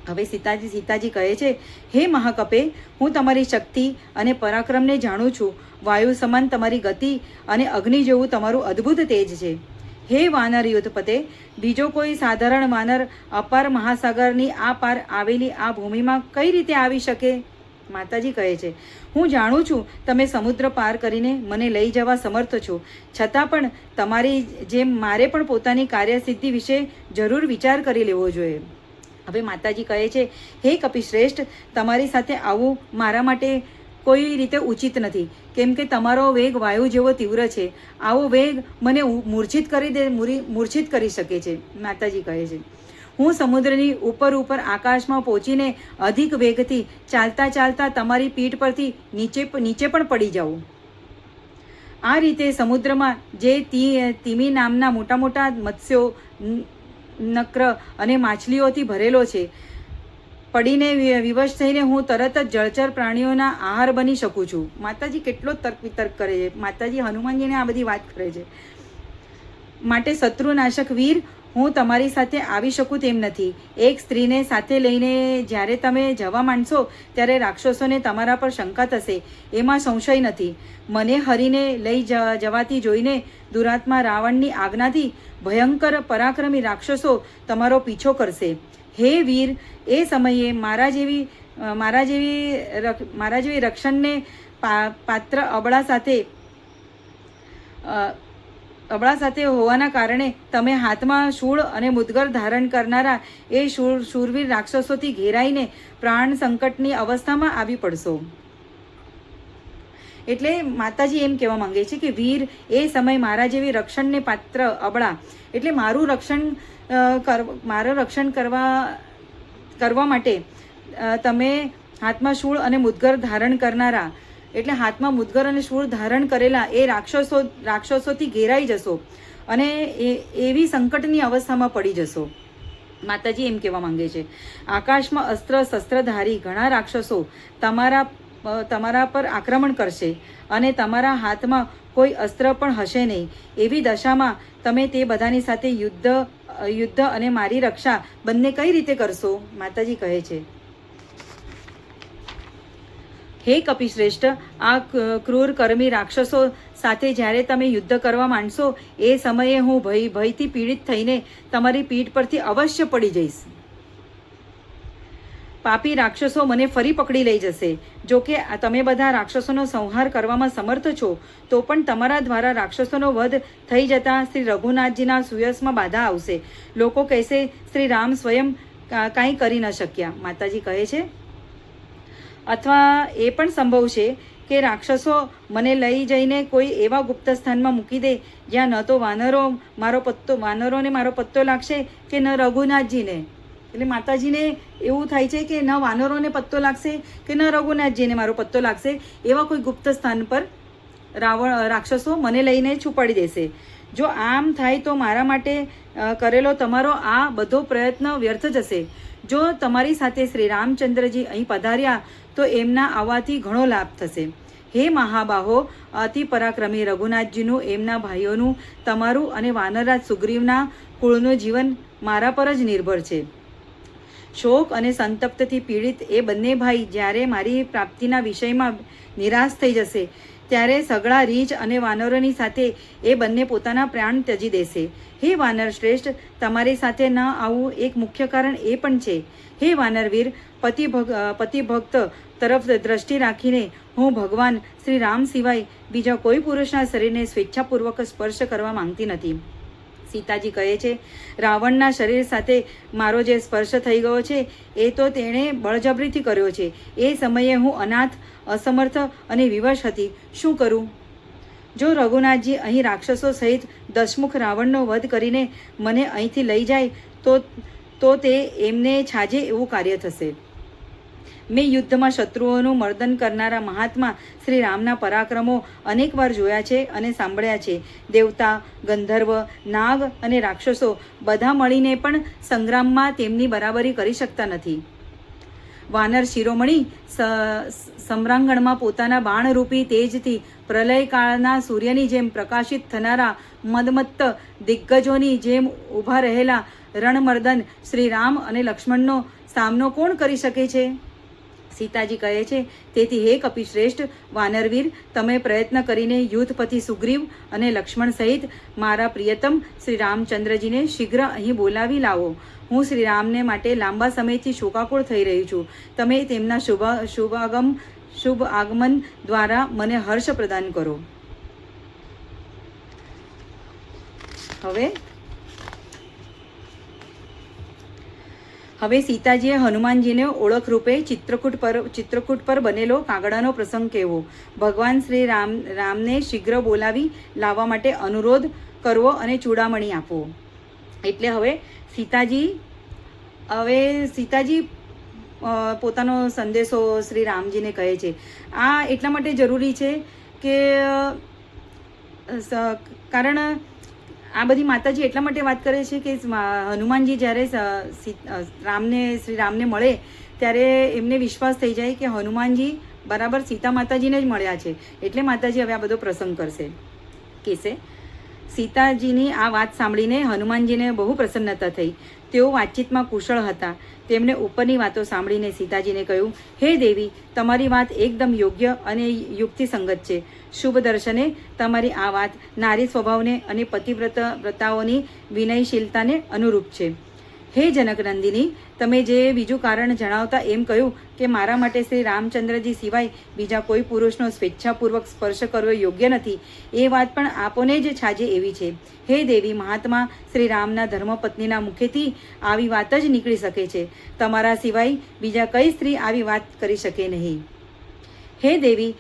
હવે સીતાજી કહે છે, હે મહાકપે, હું તમારી શક્તિ અને પરાક્રમને જાણું છું. વાયુ સમાન તમારી ગતિ અને અગ્નિ જેવું તમારું અદ્ભુત તેજ છે. હે વાનર યુથપતે, બીજો કોઈ સાધારણ વાનર અપાર મહાસાગરની આ પાર આવેલી આ ભૂમિમાં કઈ રીતે આવી શકે? માતાજી કહે છે, હું જાણું છું તમે સમુદ્ર પાર કરીને મને લઈ જવા સમર્થ છો, છતાં પણ તમારી જેમ મારે પણ પોતાની કાર્યસિદ્ધિ વિશે જરૂર વિચાર કરી લેવો જોઈએ. હવે માતાજી કહે છે, હે કપિશ્રેષ્ઠ, તમારી સાથે આવવું મારા માટે કોઈ રીતે ઉચિત નથી, કેમ કે તમારો વેગ વાયુ જેવો તીવ્ર છે. આવો વેગ મને મૂર્છિત કરી શકે છે. માતાજી કહે છે, હું સમુદ્રની ઉપર ઉપર આકાશમાં પહોંચીને અધિક વેગથી ચાલતા ચાલતા તમારી પીઠ પરથી નીચે પણ પડી જાઉં. આ રીતે સમુદ્રમાં જે તિમિ નામના મોટા મોટા મત્સ્યો, નક્ર અને માછલીઓથી ભરેલો છે, પડીને વિવશ થઈને હું તરત જ જળચર પ્રાણીઓના આહાર બની શકું છું. માતાજી કેટલો તર્ક વિતર્ક કરે છે. માતાજી હનુમાનજીને આ બધી વાત કરે છે. માટે શત્રુનાશક વીર, હું તમારી સાથે આવી શકું તેમ નથી. એક સ્ત્રીને સાથે લઈને જ્યારે તમે જવા માંડશો ત્યારે રાક્ષસોને તમારા પર શંકા થશે, એમાં સંશય નથી. મને હરીને લઈ જવાતી જોઈને દુરાત્મા રાવણની આજ્ઞાથી ભયંકર પરાક્રમી રાક્ષસો તમારો પીછો કરશે. હે વીર, એ સમયે મારા જેવી રક્ષણને પાત્ર અબળા સાથે હોવાના કારણે તમે હાથમાં શૂળ અને મુદગર ધારણ કરનારા એ શૂરવીર રાક્ષસોથી ઘેરાઈને પ્રાણ સંકટની અવસ્થામાં આવી પડશો. એટલે માતાજી એમ કહેવા માંગે છે કે વીર, એ સમય મારા જેવી રક્ષણને પાત્ર અબળા, એટલે મારું રક્ષણ કરવા માટે તમે હાથમાં શૂળ અને મુદગર ધારણ કરનારા, એટલે હાથમાં મુદગર અને શૂળ ધારણ કરેલા એ રાક્ષસોથી ઘેરાઈ જશો અને એવી સંકટની અવસ્થામાં પડી જશો. માતાજી એમ કહેવા માંગે છે, આકાશમાં અસ્ત્ર શસ્ત્રધારી ઘણા રાક્ષસો તમારા પર આક્રમણ કરશે અને તમારા હાથમાં કોઈ અસ્ત્ર પણ હશે નહીં. એવી દશામાં તમે તે બધાની સાથે યુદ્ધ અને મારી રક્ષા બંને કઈ રીતે કરશો? માતાજી કહે છે, હે કપિશ્રેષ્ઠ, આ ક્રૂર કર્મી રાક્ષસો સાથે જ્યારે તમે યુદ્ધ કરવા માંડશો એ સમયે હું ભયથી પીડિત થઈને તમારી પીઠ પરથી અવશ્ય પડી જઈશ. પાપી રાક્ષસો મને ફરી પકડી લઈ જશે. જો કે તમે બધા રાક્ષસોનો સંહાર કરવામાં સમર્થ છો, તો પણ તમારા દ્વારા રાક્ષસોનો વધ થઈ જતાં શ્રી રઘુનાથજીના સુયશમાં બાધા આવશે. લોકો કહેશે, શ્રી રામ સ્વયં કાંઈ કરી ન શક્યા. માતાજી કહે છે, અથવા એ પણ સંભવ છે કે રાક્ષસો મને લઈ જઈને કોઈ એવા ગુપ્ત સ્થાનમાં મૂકી દે જ્યાં ન તો વાનરોને મારો પત્તો લાગશે કે ન રઘુનાથજીને. એટલે માતાજીને એવું થાય છે કે ન વાનરોને પત્તો લાગશે કે ન રઘુનાથજીને મારો પત્તો લાગશે. એવા કોઈ ગુપ્ત સ્થાન પર રાક્ષસો મને લઈને છુપાડી દેશે. જો આમ થાય તો મારા માટે કરેલો તમારો આ બધો પ્રયત્ન વ્યર્થ જશે. જો તમારી સાથે શ્રી રામચંદ્રજી અહીં પધાર્યા તો એમના આવવાથી ઘણો લાભ થશે. હે મહાબાહો, અતિ પરાક્રમી રઘુનાથજીનું, એમના ભાઈઓનું, તમારું અને વાનરરાજ સુગ્રીવના કુળનું જીવન મારા પર જ નિર્ભર છે. શોક અને સંતપ્તથી પીડિત એ બંને ભાઈ જ્યારે મારી પ્રાપ્તિના વિષયમાં નિરાશ થઈ જશે ત્યારે સઘળા રીછ અને વાનરોની સાથે એ બંને પોતાના પ્રાણ ત્યજી દેશે. હે વાનર શ્રેષ્ઠ, તમારી સાથે ન આવવું એક મુખ્ય કારણ એ પણ છે. હે વાનરવીર, પતિભક્ત તરફ દ્રષ્ટિ રાખીને હું ભગવાન શ્રી રામ સિવાય બીજા કોઈ પુરુષના શરીરને સ્વેચ્છાપૂર્વક સ્પર્શ કરવા માંગતી નથી. સીતાજી કહે છે, રાવણના શરીર સાથે મારો જે સ્પર્શ થઈ ગયો છે એ તો તેણે બળજબરીથી કર્યો છે. એ સમયે હું અનાથ, અસમર્થ અને વિવશ હતી. શું કરું? જો રઘુનાથજી અહીં રાક્ષસો સહિત દશમુખ રાવણનો વધ કરીને મને અહીંથી લઈ જાય તો તે એમને છાજે એવું કાર્ય થશે. મેં યુદ્ધમાં શત્રુઓનું મર્દન કરનારા મહાત્મા શ્રી રામના પરાક્રમો અનેક વાર જોયા છે અને સાંભળ્યા છે. દેવતા, ગંધર્વ, નાગ અને રાક્ષસો બધા મળીને પણ સંગ્રામમાં તેમની બરાબરી કરી શકતા નથી. વાનર શિરોમણી સમ્રાંગણમાં પોતાના બાણરૂપી તેજથી પ્રલયકાળના સૂર્યની જેમ પ્રકાશિત થનારા મદમત્ત દિગ્ગજોની જેમ ઊભા રહેલા રણમર્દન શ્રી રામ અને લક્ષ્મણનો સામનો કોણ કરી શકે છે? સીતાજી કહે છે, તેથી હે કપિશ્રેષ્ઠ, વાનરવીર, તમે પ્રયત્ન કરીને યુદ્ધપતિ સુગ્રીવ અને લક્ષ્મણ સહિત મારા પ્રિયતમ શ્રી રામચંદ્રજીને શીઘ્ર અહીં બોલાવી લાવો. હું શ્રી રામને માટે લાંબા સમયથી શોકાકુળ થઈ રહી છું. તમે તેમના શુભ આગમન દ્વારા મને હર્ષ પ્રદાન કરો. હવે સીતાજીએ હનુમાનજીને ઓળખ રૂપે ચિત્રકૂટ પર બનેલો કાગડાનો પ્રસંગ કહેવો. ભગવાન શ્રી રામને શીઘ્ર બોલાવી લાવવા માટે અનુરોધ કરવો અને ચૂડામણી આપવો. એટલે હવે સીતાજી હવે સીતાજી પોતાનો સંદેશો શ્રી રામજીને કહે છે. આ એટલા માટે જરૂરી છે કે કારણ આ બધી માતાજી એટલા માટે વાત કરે છે કે હનુમાનજી જ્યારે શ્રી રામને મળે ત્યારે એમને વિશ્વાસ થઈ જાય કે હનુમાનજી બરાબર સીતા માતાજીને જ મળ્યા છે, એટલે માતાજી હવે આ બધો પ્રસંગ કહેશે. સીતાજીની આ વાત સાંભળીને હનુમાનજીને બહુ પ્રસન્નતા થઈ. તેઓ વાતચીતમાં કુશળ હતા. તેમણે ઉપરની વાતો સાંભળીને સીતાજીને કહ્યું, હે દેવી, તમારી વાત એકદમ યોગ્ય અને યુક્તિસંગત છે. શુભ દર્શને તમારી આ વાત નારી સ્વભાવને અને પતિવ્રતાઓની વિનયશીલતાને અનુરૂપ છે. હે જનકનંદિની, તમે જે બીજું કારણ જણાવતા એમ કહ્યું કે મારા માટે શ્રી રામચંદ્રજી સિવાય બીજા કોઈ પુરુષનો સ્વેચ્છાપૂર્વક સ્પર્શ કરવો યોગ્ય નથી, એ વાત પણ આપોને જ છાજે એવી છે. હે દેવી, મહાત્મા શ્રી રામના ધર્મપત્નીના મુખેથી આવી વાત જ નીકળી શકે છે. તમારા સિવાય બીજા કઈ સ્ત્રી આવી વાત કરી શકે નહીં. હે દેવી,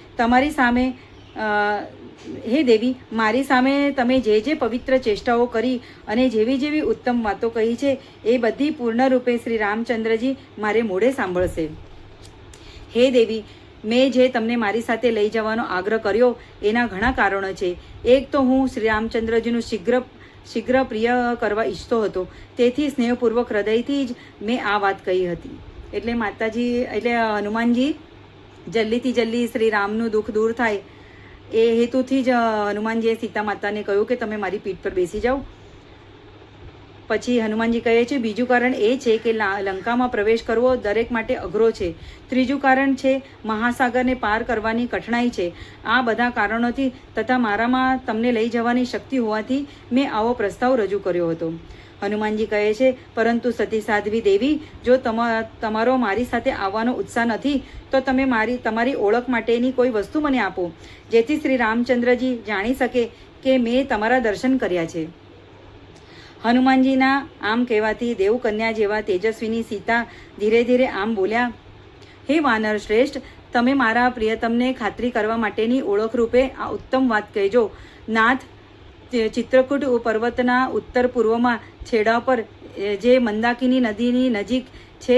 મારી સામે તમે જે પવિત્ર ચેષ્ટાઓ કરી અને જેવી ઉત્તમ વાતો કહી છે એ બધી પૂર્ણરૂપે શ્રી રામચંદ્રજી મારે મોઢે સાંભળશે. હે દેવી, મેં જે તમને મારી સાથે લઈ જવાનો આગ્રહ કર્યો એના ઘણા કારણો છે. એક તો હું શ્રી રામચંદ્રજીનું શીઘ્ર પ્રિય કરવા ઈચ્છતો હતો, તેથી સ્નેહપૂર્વક હૃદયથી જ મેં આ વાત કહી હતી. એટલે હનુમાનજી જલ્દી શ્રી રામનું દુઃખ દૂર થાય એ હેતુથી જ હનુમાનજીએ સીતા માતાને કહ્યું કે તમે મારી પીઠ પર બેસી જાઓ. પછી હનુમાનજી કહે છે, બીજું કારણ એ છે કે લંકામાં પ્રવેશ કરવો દરેક માટે અઘરો છે. ત્રીજું કારણ છે મહાસાગરને પાર કરવાની કઠણાઈ છે. આ બધા કારણોથી તથા મારામાં તમને લઈ જવાની શક્તિ હોવાથી મેં આવો પ્રસ્તાવ રજૂ કર્યો હતો. હનુમાનજી કહે છે, પરંતુ સતી સાધ્વી દેવી, જો તમારો મારી સાથે આવવાનો ઉત્સાહ નથી તો તમે તમારી ઓળખ માટેની કોઈ વસ્તુ મને આપો, જેથી શ્રી રામચંદ્રજી જાણી શકે કે મેં તમારા દર્શન કર્યા છે. હનુમાનજીના આમ કહેવાથી દેવકન્યા જેવા તેજસ્વીની સીતા ધીરે આમ બોલ્યા, હે વાનર શ્રેષ્ઠ, તમે મારા પ્રિયતમને ખાતરી કરવા માટેની ઓળખ રૂપે આ ઉત્તમ વાત કહેજો. નાથ, ચિત્રકૂટ પર્વતના ઉત્તર પૂર્વમાં છેડા પર જે મંદાકિની નદીની નજીક છે,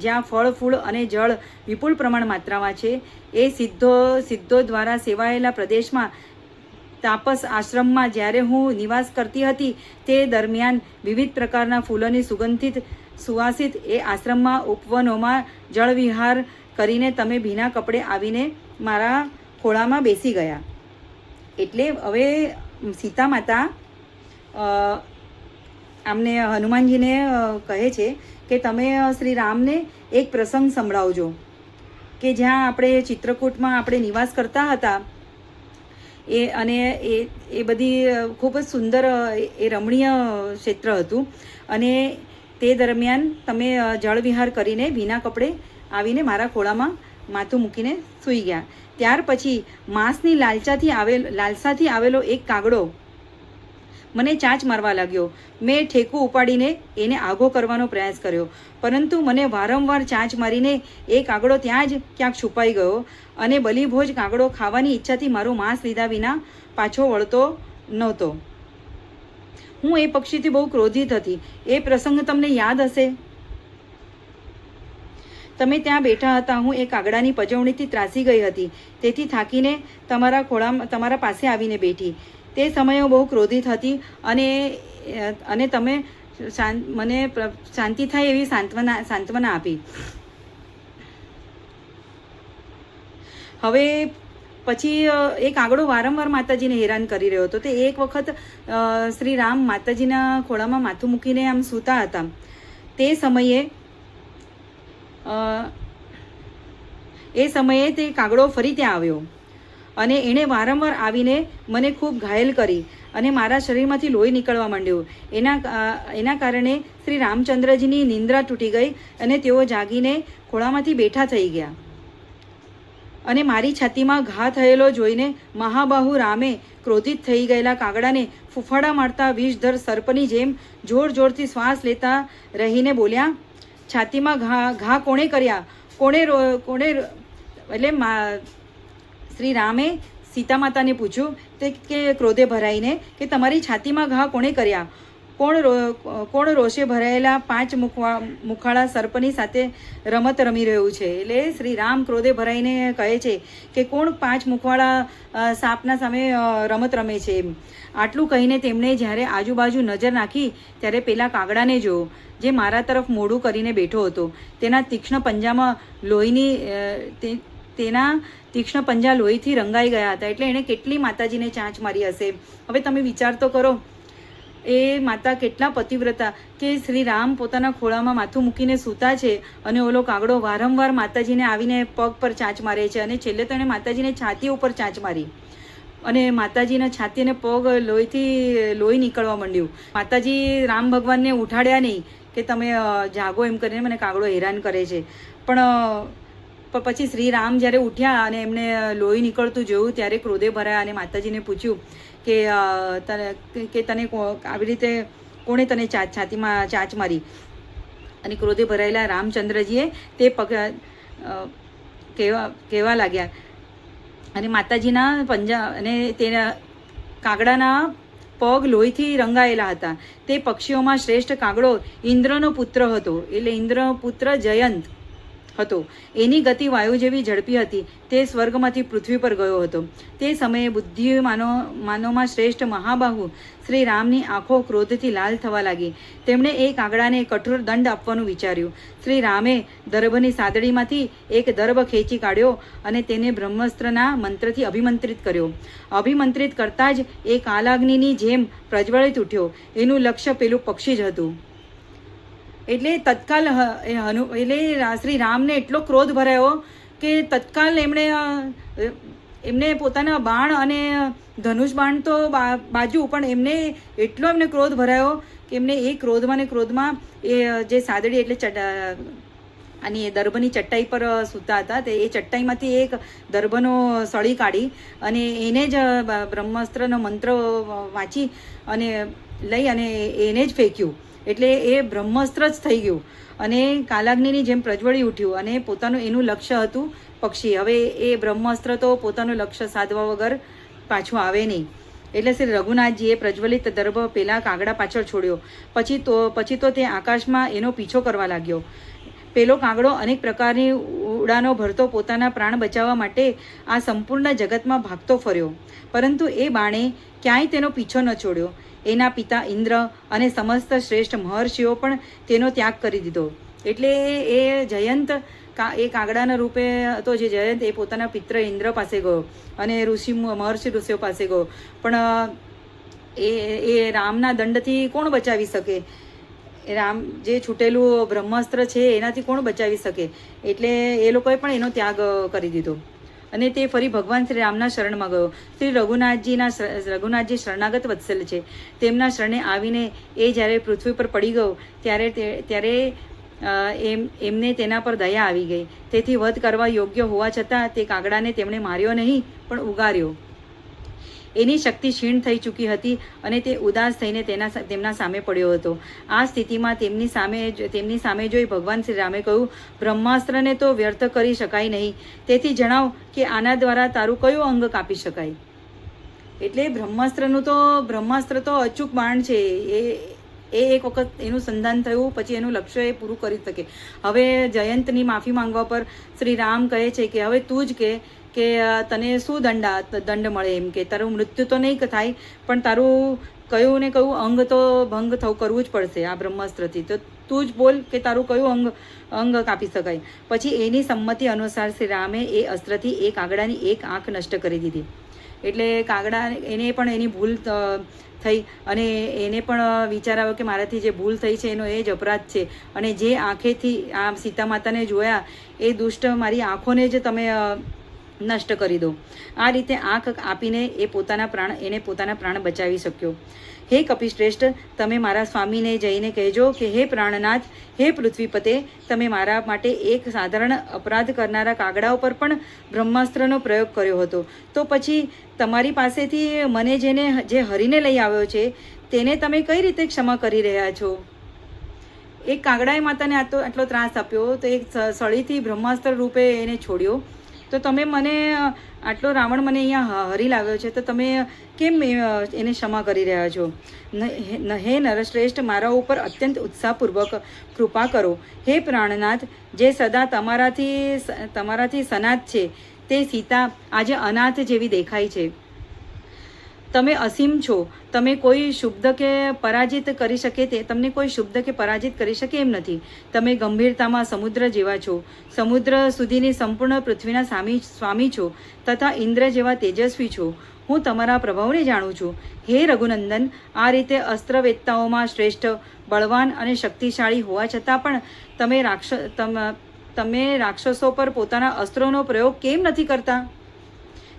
જ્યાં ફળ ફૂલ અને જળ વિપુલ પ્રમાણ માત્રામાં છે, એ સિદ્ધો દ્વારા સેવાયેલા પ્રદેશમાં તાપસ આશ્રમમાં જ્યારે હું નિવાસ કરતી હતી તે દરમિયાન વિવિધ પ્રકારના ફૂલોની સુવાસિત એ આશ્રમમાં ઉપવનોમાં જળવિહાર કરીને તમે ભીના કપડે આવીને મારા ખોળામાં બેસી ગયા. એટલે હવે સીતા માતા આમને હનુમાનજીને કહે છે કે તમે શ્રી રામને એક પ્રસંગ સંભળાવજો કે જ્યાં આપણે ચિત્રકૂટમાં આપણે નિવાસ કરતા હતા એ બધી ખૂબ જ સુંદર એ રમણીય ક્ષેત્ર હતું અને તે દરમિયાન તમે જળવિહાર કરીને ભીના કપડે આવીને મારા ખોળામાં માથું મૂકીને સૂઈ ગયા. ત્યાર પછી માંસની લાલસાથી આવેલો એક કાગડો મને ચાંચ મારવા લાગ્યો. મેં ઠેકું ઉપાડીને એને આઘો કરવાનો પ્રયાસ કર્યો, પરંતુ મને વારંવાર ચાંચ મારીને એ કાગડો ત્યાં જ ક્યાંક છુપાઈ ગયો અને બલીભોજ કાગડો ખાવાની ઈચ્છાથી મારું માંસ લીધા વિના પાછો વળતો નહોતો. હું એ પક્ષીથી બહુ ક્રોધિત હતી. એ પ્રસંગ તમને યાદ હશે. તમે ત્યાં બેઠા હતા. હું એ કાગડાની પજવણીથી ત્રાસી ગઈ હતી, તેથી થાકીને તમારા પાસે આવીને બેઠી. તે સમયે હું બહુ ક્રોધિત હતી અને તમે મને શાંતિ થાય એવી સાંત્વના આપી. હવે પછી એ કાગડો વારંવાર માતાજીને હેરાન કરી રહ્યો હતો. તે એક વખત શ્રી રામ માતાજીના ખોળામાં માથું મૂકીને આમ સૂતા હતા. તે સમયે તે કાગડો ફરી ત્યાં આવ્યો અને એણે વારંવાર આવીને મને ખૂબ ઘાયલ કરી અને મારા શરીરમાંથી લોહી નીકળવા માંડ્યું. એના કારણે શ્રી રામચંદ્રજીની નિંદ્રા તૂટી ગઈ અને તેઓ જાગીને ખોળામાંથી બેઠા થઈ ગયા અને મારી છાતીમાં ઘા થયેલો જોઈને મહાબાહુ રામે ક્રોધિત થઈ ગયેલા કાગડાને ફૂફાડા મારતા વિષધર સર્પની જેમ જોરથી શ્વાસ લેતા રહીને બોલ્યા, છાતીમાં ઘા કોણે કર્યા? કોણે એટલે શ્રી રામે સીતા માતાને પૂછ્યું કે ક્રોધે ભરાઈને કે તમારી છાતીમાં ઘા કોણે કર્યા? કોણ રોષે ભરાયેલા 5 મુખાળા સર્પની સાથે રમત રમી રહ્યું છે. એટલે શ્રી રામ ક્રોધે ભરાઈને કહે છે કે કોણ 5 મુખવાળા સાપના સામે રમત રમે છે. આટલું કહીને તેમણે જ્યારે આજુબાજુ નજર નાખી ત્યારે પેલા કાગડાને જોયો, જે મારા તરફ મોઢું કરીને બેઠો હતો. તેના તીક્ષ્ણ પંજા લોહીથી રંગાઈ ગયા હતા. એટલે એણે કેટલી માતાજીને ચાંચ મારી હશે. હવે તમે વિચાર તો કરો, એ માતા કેટલા પતિવ્રતા કે શ્રી રામ પોતાના ખોળામાં માથું મૂકીને સૂતા છે અને ઓલો કાગડો વારંવાર માતાજીને આવીને પગ પર ચાંચ મારે છે. અને છેલ્લે તો એણે માતાજીને છાતી ઉપર ચાંચ મારી અને માતાજીના છાતી અને પગ લોહી નીકળવા માંડ્યું. માતાજી રામ ભગવાનને ઉઠાડ્યા નહીં કે તમે જાગો એમ કરીને મને કાગડો હેરાન કરે છે. પણ પછી શ્રી રામ જ્યારે ઉઠ્યા અને એમને લોહી નીકળતું જોયું ત્યારે ક્રોધે ભરાયા અને માતાજીને પૂછ્યું કે તને આવી રીતે કોણે તને છાતીમાં ચાંચ મારી. અને ક્રોધે ભરાયેલા રામચંદ્રજીએ તે કહેવા લાગ્યા અને માતાજીના પંજા અને તેના કાગડાના પગ લોહીથી રંગાયેલા હતા. તે પક્ષીઓમાં શ્રેષ્ઠ કાગડો ઇન્દ્રનો પુત્ર હતો. એટલે ઇન્દ્રનો પુત્ર જયંત હતો. એની ગતિ વાયુ જેવી ઝડપી હતી. તે સ્વર્ગમાંથી પૃથ્વી પર ગયો હતો. તે સમયે બુદ્ધિમાનોમાં શ્રેષ્ઠ મહાબાહુ શ્રી રામની આંખો ક્રોધથી લાલ થવા લાગી. તેમણે એ કાગડાને કઠોર દંડ આપવાનું વિચાર્યું. શ્રી રામે દર્ભની સાદડીમાંથી એક દર્ભ ખેંચી કાઢ્યો અને તેને બ્રહ્માસ્ત્રના મંત્રથી અભિમંત્રિત કર્યો. અભિમંત્રિત કરતાં જ એ કાલાગ્નિની જેમ પ્રજ્વલિત ઉઠ્યો. એનું લક્ષ્ય પેલું પક્ષી જ હતું. એટલે તત્કાલ એટલે શ્રી રામને એટલો ક્રોધ ભરાયો કે તત્કાલ એમને પોતાના બાણ અને ધનુષ બાણ તો બાજુ, પણ એમને ક્રોધ ભરાયો કે એમને એ ક્રોધમાં ને ક્રોધમાં એ જે સાદડી એટલે અને એ દર્ભની ચટ્ટાઈ પર સૂતા હતા તે એ ચટ્ટાઈમાંથી એક દર્ભનો સળી કાઢી અને એને જ બ્રહ્માસ્ત્રનો મંત્ર વાંચી અને લઈ અને એને જ ફેંક્યું. એટલે એ બ્રહ્માસ્ત્ર જ થઈ ગયું અને કાલાગ્નિની જેમ પ્રજ્વળી ઉઠ્યું અને પોતાનું એનું લક્ષ્ય હતું પક્ષી. હવે એ બ્રહ્માસ્ત્ર તો પોતાનું લક્ષ્ય સાધવા વગર પાછું આવે નહીં. એટલે શ્રી રઘુનાથજીએ પ્રજ્વલિત દર્ભ પેલા કાગડા પાછળ છોડ્યો. પછી તો તે આકાશમાં એનો પીછો કરવા લાગ્યો. પેલો કાગડો અનેક પ્રકારની ઉડાનો ભરતો પોતાના પ્રાણ બચાવવા માટે આ સંપૂર્ણ જગતમાં ભાગતો ફર્યો, પરંતુ એ બાણે ક્યાંય તેનો પીછો ન છોડ્યો. એના પિતા ઇન્દ્ર અને સમસ્ત શ્રેષ્ઠ મહર્ષિઓ પણ તેનો ત્યાગ કરી દીધો. એટલે એ જયંત એ કાગડાના રૂપે હતો. જે જયંત એ પોતાના પિત્ર ઇન્દ્ર પાસે ગયો અને મહર્ષિ ઋષિઓ પાસે ગયો, પણ એ રામના દંડથી કોણ બચાવી શકે? રામ જે છૂટેલું બ્રહ્માસ્ત્ર છે એનાથી કોણ બચાવી શકે? એટલે એ લોકોએ પણ એનો ત્યાગ કરી દીધો અને તે ફરી ભગવાન શ્રી રામના શરણમાં ગયો. શ્રી રઘુનાથજી શરણાગત વત્સલ છે. તેમના શરણે આવીને એ જ્યારે પૃથ્વી પર પડી ગયો ત્યારે એમને તેના પર દયા આવી ગઈ. તેથી વધ કરવા યોગ્ય હોવા છતાં તે કાગડાને તેમણે માર્યો નહીં પણ ઉગાર્યો. એની શક્તિ ક્ષીણ થઈ ચૂકી હતી અને તે ઉદાસ થઈને તેમના સામે પડ્યો હતો. આ સ્થિતિમાં તેમની સામે જોઈ ભગવાન શ્રી રામે કહ્યું, બ્રહ્માસ્ત્રને તો વ્યર્થ કરી શકાય નહીં, તેથી જણાવ કે આના દ્વારા તારું કયું અંગ કાપી શકાય? એટલે બ્રહ્માસ્ત્ર તો અચૂક બાણ છે. એ એક વખત એનું સંધાન થયું પછી એનું લક્ષ્ય એ પૂરું કરી શકે. હવે જયંતની માફી માંગવા પર શ્રી રામ કહે છે કે હવે તું જ કે તને શું દંડ મળે? એમ કે તારું મૃત્યુ તો નહીં થાય, પણ તારું કયું ને કયું અંગ તો ભંગ કરવું જ પડશે આ બ્રહ્માસ્ત્રથી. તો તું જ બોલ કે તારું કયું અંગ કાપી શકાય? પછી એની સંમતિ અનુસાર શ્રી રામે એ અસ્ત્રથી એ કાગડાની એક આંખ નષ્ટ કરી દીધી. એટલે એને પણ એની ભૂલ થઈ અને એને પણ વિચાર આવ્યો કે મારાથી જે ભૂલ થઈ છે એનો એ જ અપરાધ છે અને જે આંખેથી આ સીતા માતાને જોયા એ દુષ્ટ મારી આંખોને જ તમે નષ્ટ કરી દો. આ રીતે આંખ આપીને એને પોતાના પ્રાણ બચાવી શક્યો. હે કપિશ્રેષ્ઠ, તમે મારા સ્વામીને જઈને કહેજો કે હે પ્રાણનાથ, હે પૃથ્વીપતે, તમે મારા માટે એક સાધારણ અપરાધ કરનારા કાગડા ઉપર પણ બ્રહ્માસ્ત્રનો પ્રયોગ કર્યો હતો, તો પછી તમારી પાસેથી મને જે હરીને લઈ આવ્યો છે તેને તમે કઈ રીતે ક્ષમા કરી રહ્યા છો? એક કાગડાએ માતાને આટલો ત્રાસ આપ્યો તો એક સળીથી બ્રહ્માસ્ત્ર રૂપે એને છોડ્યો તો તમે મને આટલો રાવણ મને અહીંયા હરી લાવ્યો છે, તો તમે કેમ એને ક્ષમા કરી રહ્યા છો? હે નરશ્રેષ્ઠ, મારા ઉપર અત્યંત ઉત્સાહપૂર્વક કૃપા કરો. હે પ્રાણનાથ, જે સદા તમારાથી સનાથ છે, તે સીતા આજે અનાથ જેવી દેખાય છે. તમે અસીમ છો, તમે કોઈ શુબ્ધ કે પરાજિત કરી શકે તમને કોઈ શુબ્ધ કે પરાજિત કરી શકે એમ નથી. તમે ગંભીરતામાં સમુદ્ર જેવા છો, સમુદ્ર સુધીની સંપૂર્ણ પૃથ્વીના સ્વામી છો તથા ઇન્દ્ર જેવા તેજસ્વી છો. હું તમારા પ્રભાવને જાણું છું. હે રઘુનંદન, આ રીતે અસ્ત્રવેત્તાઓમાં શ્રેષ્ઠ, બળવાન અને શક્તિશાળી હોવા છતાં પણ તમે રાક્ષસો પર પોતાના અસ્ત્રોનો પ્રયોગ કેમ નથી કરતા?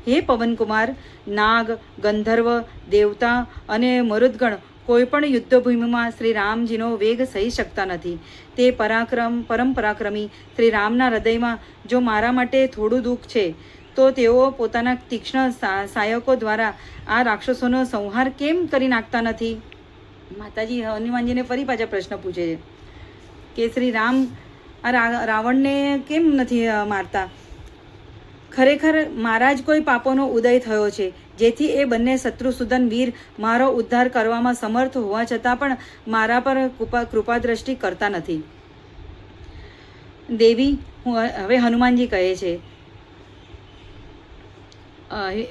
હે પવનકુમાર, નાગ, ગંધર્વ, દેવતા અને મરુદગણ કોઈ પણ યુદ્ધભૂમિમાં શ્રી રામજીનો વેગ સહી શકતા નથી. તે પરમ પરાક્રમી શ્રી રામના હૃદયમાં જો મારા માટે થોડું દુઃખ છે, તો તેઓ પોતાના તીક્ષ્ણ સાયકો દ્વારા આ રાક્ષસોનો સંહાર કેમ કરી નાખતા નથી? માતાજી હનુમાનજીને ફરી પાછા પ્રશ્ન પૂછે છે કે શ્રી રામ આ રાવણને કેમ નથી મારતા? ખરેખર મારા જ કોઈ પાપોનો ઉદય થયો છે, જેથી એ બંને શત્રુસૂદન વીર મારો ઉદ્ધાર કરવામાં સમર્થ હોવા છતાં પણ મારા પર કૃપા દ્રષ્ટિ કરતા નથી. દેવી, હવે હનુમાનજી કહે છે,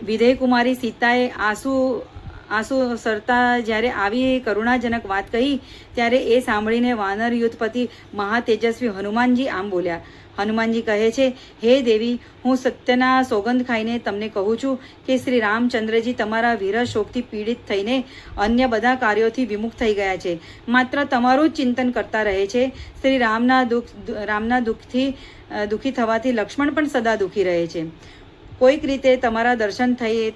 વિધેય કુમારી સીતાએ આંસુ સરતા જ્યારે આવી કરુણાજનક વાત કહી, ત્યારે એ સાંભળીને વાનર યુદ્ધપતિ મહાતેજસ્વી હનુમાનજી આમ બોલ્યા. હનુમાનજી કહે છે, હે દેવી, હું સત્યના સોગંદ ખાઈને તમને કહું છું કે શ્રી રામચંદ્રજી તમારા વીર શોકથી પીડિત થઈને અન્ય બધા કાર્યોથી વિમુખ થઈ ગયા છે. માત્ર તમારું જ ચિંતન કરતા રહે છે. શ્રી રામના દુઃખી થવાથી લક્ષ્મણ પણ સદા દુઃખી રહે છે. કોઈક રીતે તમારા દર્શન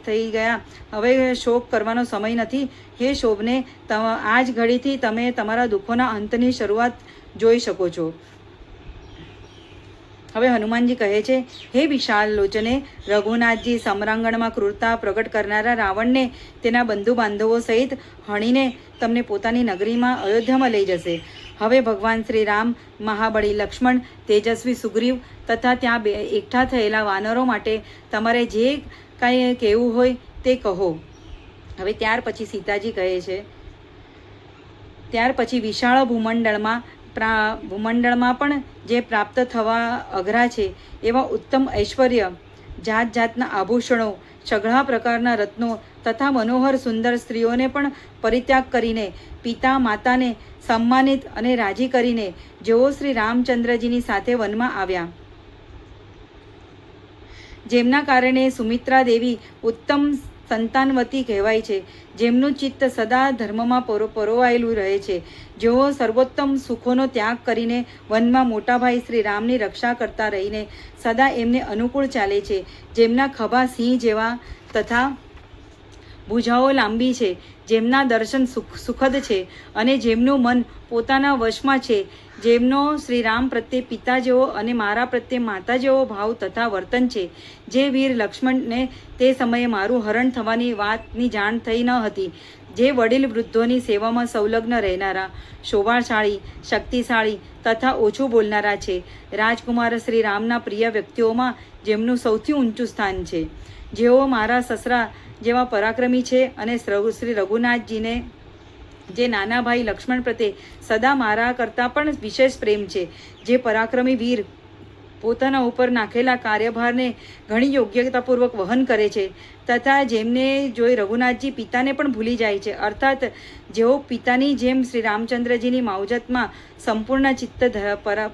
થઈ ગયા. હવે શોક કરવાનો સમય નથી. હે શોભને, આ જ ઘડીથી તમે તમારા દુઃખોના અંતની શરૂઆત જોઈ શકો છો. હવે હનુમાનજી કહે છે, હે વિશાળ લોચને, રઘુનાથજી સમરાંગણમાં ક્રૂરતા પ્રગટ કરનારા રાવણને તેના બંધુ બાંધવો સહિત હણીને તમને પોતાની નગરીમાં અયોધ્યામાં લઈ જશે. હવે ભગવાન શ્રી રામ, મહાબળી લક્ષ્મણ, તેજસ્વી સુગ્રીવ તથા ત્યાં એકઠા થયેલા વાનરો માટે તમારે જે કાંઈ કહેવું હોય તે કહો. હવે ત્યાર પછી સીતાજી કહે છે, ત્યાર પછી વિશાળ ભૂમંડળમાં પણ જે પ્રાપ્ત થવા અઘરા છે એવા ઉત્તમ ઐશ્વર્ય, જાત જાતના આભૂષણો, સઘળા પ્રકારના રત્નો તથા મનોહર સુંદર સ્ત્રીઓને પણ પરિત્યાગ કરીને પિતા માતાને સન્માનિત અને રાજી કરીને જેઓ શ્રી રામચંદ્રજીની સાથે વનમાં આવ્યા, જેમના કારણે સુમિત્રા દેવી ઉત્તમ સંતાનવતી કહેવાય છે, જેમનું ચિત્ત સદા ધર્મમાં પરોવાયેલું રહે છે, જેઓ સર્વોત્તમ સુખોનો ત્યાગ કરીને વનમાં મોટાભાઈ શ્રી રામની રક્ષા કરતા રહીને સદા એમને અનુકૂળ ચાલે છે, જેમના ખભા સિંહ જેવા તથા ભુજાઓ લાંબી છે, જેમના દર્શન સુખદ છે અને જેમનું મન પોતાના વશમાં છે, જેમનો શ્રી રામ પ્રત્યે પિતા જેવો અને મારા પ્રત્યે માતા જેવો ભાવ તથા વર્તન છે, જે વીર લક્ષ્મણને તે સમયે મારું હરણ થવાની વાતની જાણ થઈ ન હતી, જે વડીલ વૃદ્ધોની સેવામાં સંલગ્ન રહેનારા, શોભાશાળી, શક્તિશાળી તથા ઓછું બોલનારા છે, રાજકુમાર શ્રી રામના પ્રિય વ્યક્તિઓમાં જેમનું સૌથી ઊંચું સ્થાન છે, જેઓ મારા સસરા જેવા પરાક્રમી છે અને શ્રી રઘુનાથજીને જે નાના ભાઈ લક્ષ્મણ પ્રત્યે સદા મારા કરતાં પણ વિશેષ પ્રેમ છે, જે પરાક્રમી વીર પોતાના ઉપર નાખેલા કાર્યભારને ઘણી યોગ્યતાપૂર્વક વહન કરે છે તથા જેમને જોઈ રઘુનાથજી પિતાને પણ ભૂલી જાય છે, અર્થાત જેઓ પિતાની જેમ શ્રી રામચંદ્રજીની માવજતમાં સંપૂર્ણ ચિત્ત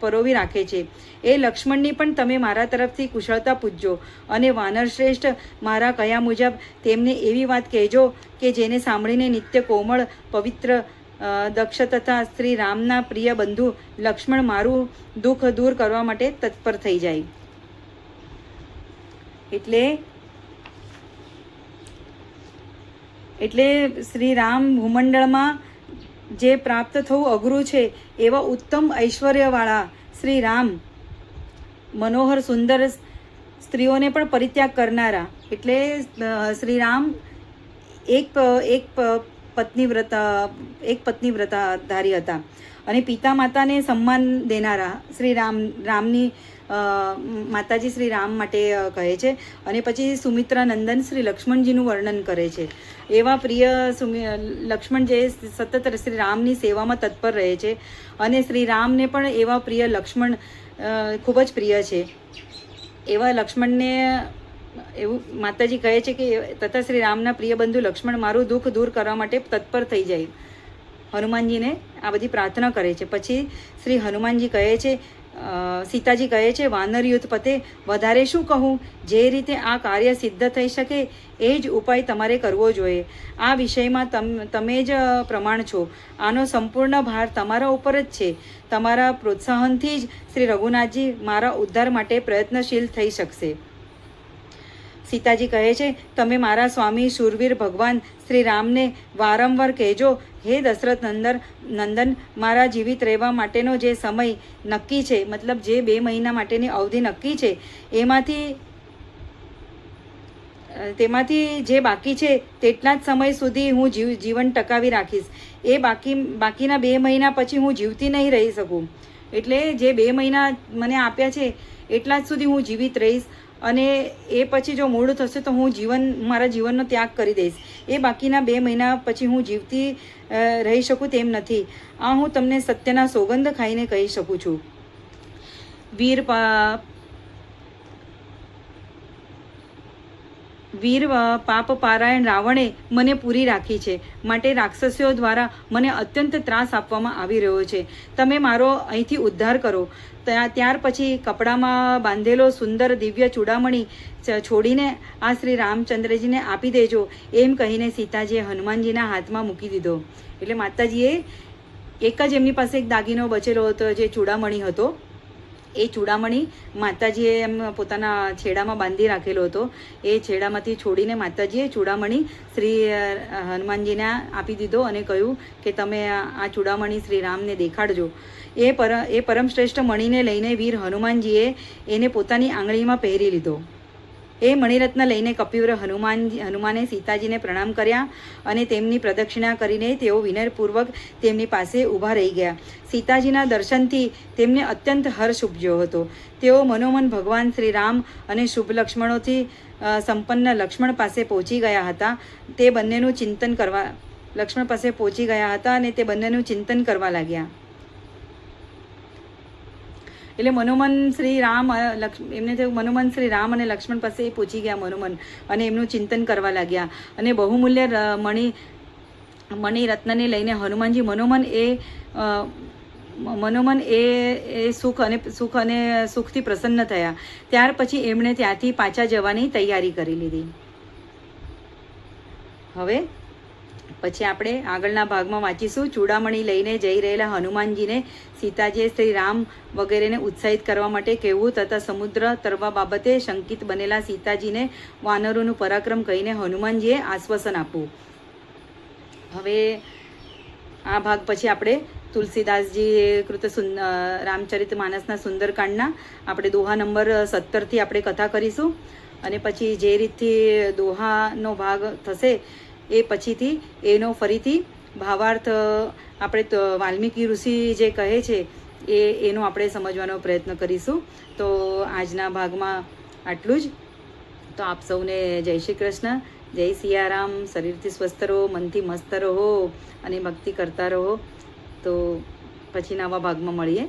પરોવી રાખે છે, એ લક્ષ્મણની પણ તમે મારા તરફથી કુશળતા પૂજજો અને વાનર શ્રેષ્ઠ મારા કયા મુજબ તેમને એવી વાત કહેજો કે જેને સાંભળીને નિત્ય કોમળ પવિત્ર દક્ષ તથા શ્રી રામના પ્રિય બંધુ લક્ષ્મણ મારું દુઃખ દૂર કરવા માટે તત્પર થઈ જાય. એટલે શ્રી રામ ભૂમંડળમાં જે પ્રાપ્ત થવું અઘરું છે એવા ઉત્તમ ઐશ્વર્યવાળા શ્રી રામ, મનોહર સુંદર સ્ત્રીઓને પણ પરિત્યાગ કરનારા, એટલે શ્રી રામ એક પત્નીવ્રતાધારી હતા અને પિતા માતાને સન્માન દેનારા શ્રી રામની માતાજી શ્રી રામ માટે કહે છે. અને પછી સુમિત્રા નંદન શ્રી લક્ષ્મણજીનું વર્ણન કરે છે. એવા પ્રિય લક્ષ્મણ જે સતત શ્રી રામની સેવામાં તત્પર રહે છે, અને શ્રી રામને પણ એવા પ્રિય લક્ષ્મણ ખૂબ જ પ્રિય છે. એવા લક્ષ્મણને એવું માતાજી કહે છે કે તથા શ્રી રામના પ્રિય બંધુ લક્ષ્મણ મારું દુઃખ દૂર કરવા માટે તત્પર થઈ જાય. હનુમાનજીને આ બધી પ્રાર્થના કરે છે. પછી શ્રી હનુમાનજી કહે છે, સીતાજી કહે છે, વાનર યુદ્ધ પતે વધારે શું કહું, જે રીતે આ કાર્ય સિદ્ધ થઈ શકે એ જ ઉપાય તમારે કરવો જોઈએ. આ વિષયમાં તમે જ પ્રમાણ છો. આનો સંપૂર્ણ ભાર તમારા ઉપર જ છે. તમારા પ્રોત્સાહનથી જ શ્રી રઘુનાથજી મારા ઉદ્ધાર માટે પ્રયત્નશીલ થઈ શકશે. સીતાજી કહે છે, તમે મારા સ્વામી શૂરવીર ભગવાન શ્રી રામને વારંવાર કહેજો, હે દશરથ નંદન, મારા જીવિત રહેવા માટેનો જે સમય નક્કી છે, મતલબ જે 2 મહિના માટેની અવધિ નક્કી છે, તેમાંથી જે બાકી છે તેટલા જ સમય સુધી હું જીવન ટકાવી રાખીશ. એ બાકીના 2 મહિના પછી હું જીવતી નહીં રહી શકું. એટલે જે 2 મહિના મને આપ્યા છે એટલા જ સુધી હું જીવિત રહીશ, અને એ પછી જો મોડું થશે તો હું મારા જીવનનો ત્યાગ કરી દઈશ. એ બાકીના 2 મહિના પછી હું જીવતી રહી શકું તેમ નથી. આ હું તમને સત્યના સોગંદ ખાઈને કહી શકું છું. વીર પાપ પારાયણ રાવણે મને પૂરી રાખી છે, માટે રાક્ષસીઓ દ્વારા મને અત્યંત ત્રાસ આપવામાં આવી રહ્યો છે. તમે મારો અહીંથી ઉદ્ધાર કરો. ત્યાર પછી કપડામાં બાંધેલો સુંદર દિવ્ય ચૂડામણી છોડીને આ શ્રી રામચંદ્રજીને આપી દેજો, એમ કહીને સીતાજીએ હનુમાનજીના હાથમાં મૂકી દીધો. એટલે માતાજીએ એક જ એમની પાસે એક દાગીનો બચેલો હતો, જે ચૂડામણી હતો. એ ચૂડામણી માતાજીએ એમ પોતાના છેડામાં બાંધી રાખેલો હતો. એ છેડામાંથી છોડીને માતાજીએ ચૂડામણી શ્રી હનુમાનજીને આપી દીધો અને કહ્યું કે તમે આ ચૂડામણી શ્રી રામને દેખાડજો. એ પરમ શ્રેષ્ઠ મણીને લઈને વીર હનુમાનજીએ એને પોતાની આંગળીમાં પહેરી લીધો. એ મણિરત્ન લઈને કપિવર હનુમાને સીતાજીને પ્રણામ કર્યા અને તેમની પ્રદક્ષિણા કરીને તેઓ વિનયપૂર્વક તેમની પાસે ઊભા રહી ગયા. સીતાજીના દર્શનથી તેમને અત્યંત હર્ષ ઉપજ્યો હતો. તેઓ મનોમન ભગવાન શ્રી રામ અને શુભ લક્ષણોથી સંપન્ન લક્ષ્મણ પાસે પહોંચી ગયા હતા. અને તે બંનેનું ચિંતન કરવા લાગ્યા. એટલે મનોમન શ્રી રામ એમને થયું મનોમન શ્રી રામ અને લક્ષ્મણ પાસે પહોંચી ગયા મનોમન, અને એમનું ચિંતન કરવા લાગ્યા. અને બહુમૂલ્ય મણિરત્નને લઈને હનુમાનજી મનોમન એ સુખથી પ્રસન્ન થયા. ત્યાર પછી એમણે ત્યાંથી પાછા જવાની તૈયારી કરી લીધી. હવે પછી આપણે આગળના ભાગમાં વાંચીશું. ચૂડામણી લઈને જઈ રહેલા હનુમાનજીને સીતાજીએ શ્રી રામ વગેરેને ઉત્સાહિત કરવા માટે કહેવું, તથા સમુદ્ર તરવા બાબતે શંકિત બનેલા સીતાજીને વાનરોનું પરાક્રમ કહીને હનુમાનજીએ આશ્વાસન આપવું. હવે આ ભાગ પછી આપણે તુલસીદાસજી કૃત રામચરિત માનસના સુંદરકાંડના આપણે દોહા નંબર 17થી આપણે કથા કરીશું. અને પછી જે રીતથી દોહાનો ભાગ થશે એ પછીથી એનો ફરીથી ભાવાર્થ આપણે વાલ્મીકી ઋષિ જે કહે છે એનો આપણે સમજવાનો પ્રયત્ન કરીશું. તો આજના ભાગમાં આટલું જ. તો આપ સૌને જય શ્રી કૃષ્ણ, જય સિયારામ. શરીરથી સ્વસ્થ રહો, મનથી મસ્ત રહો અને ભક્તિ કરતા રહો. તો પછી નવા ભાગમાં મળીએ.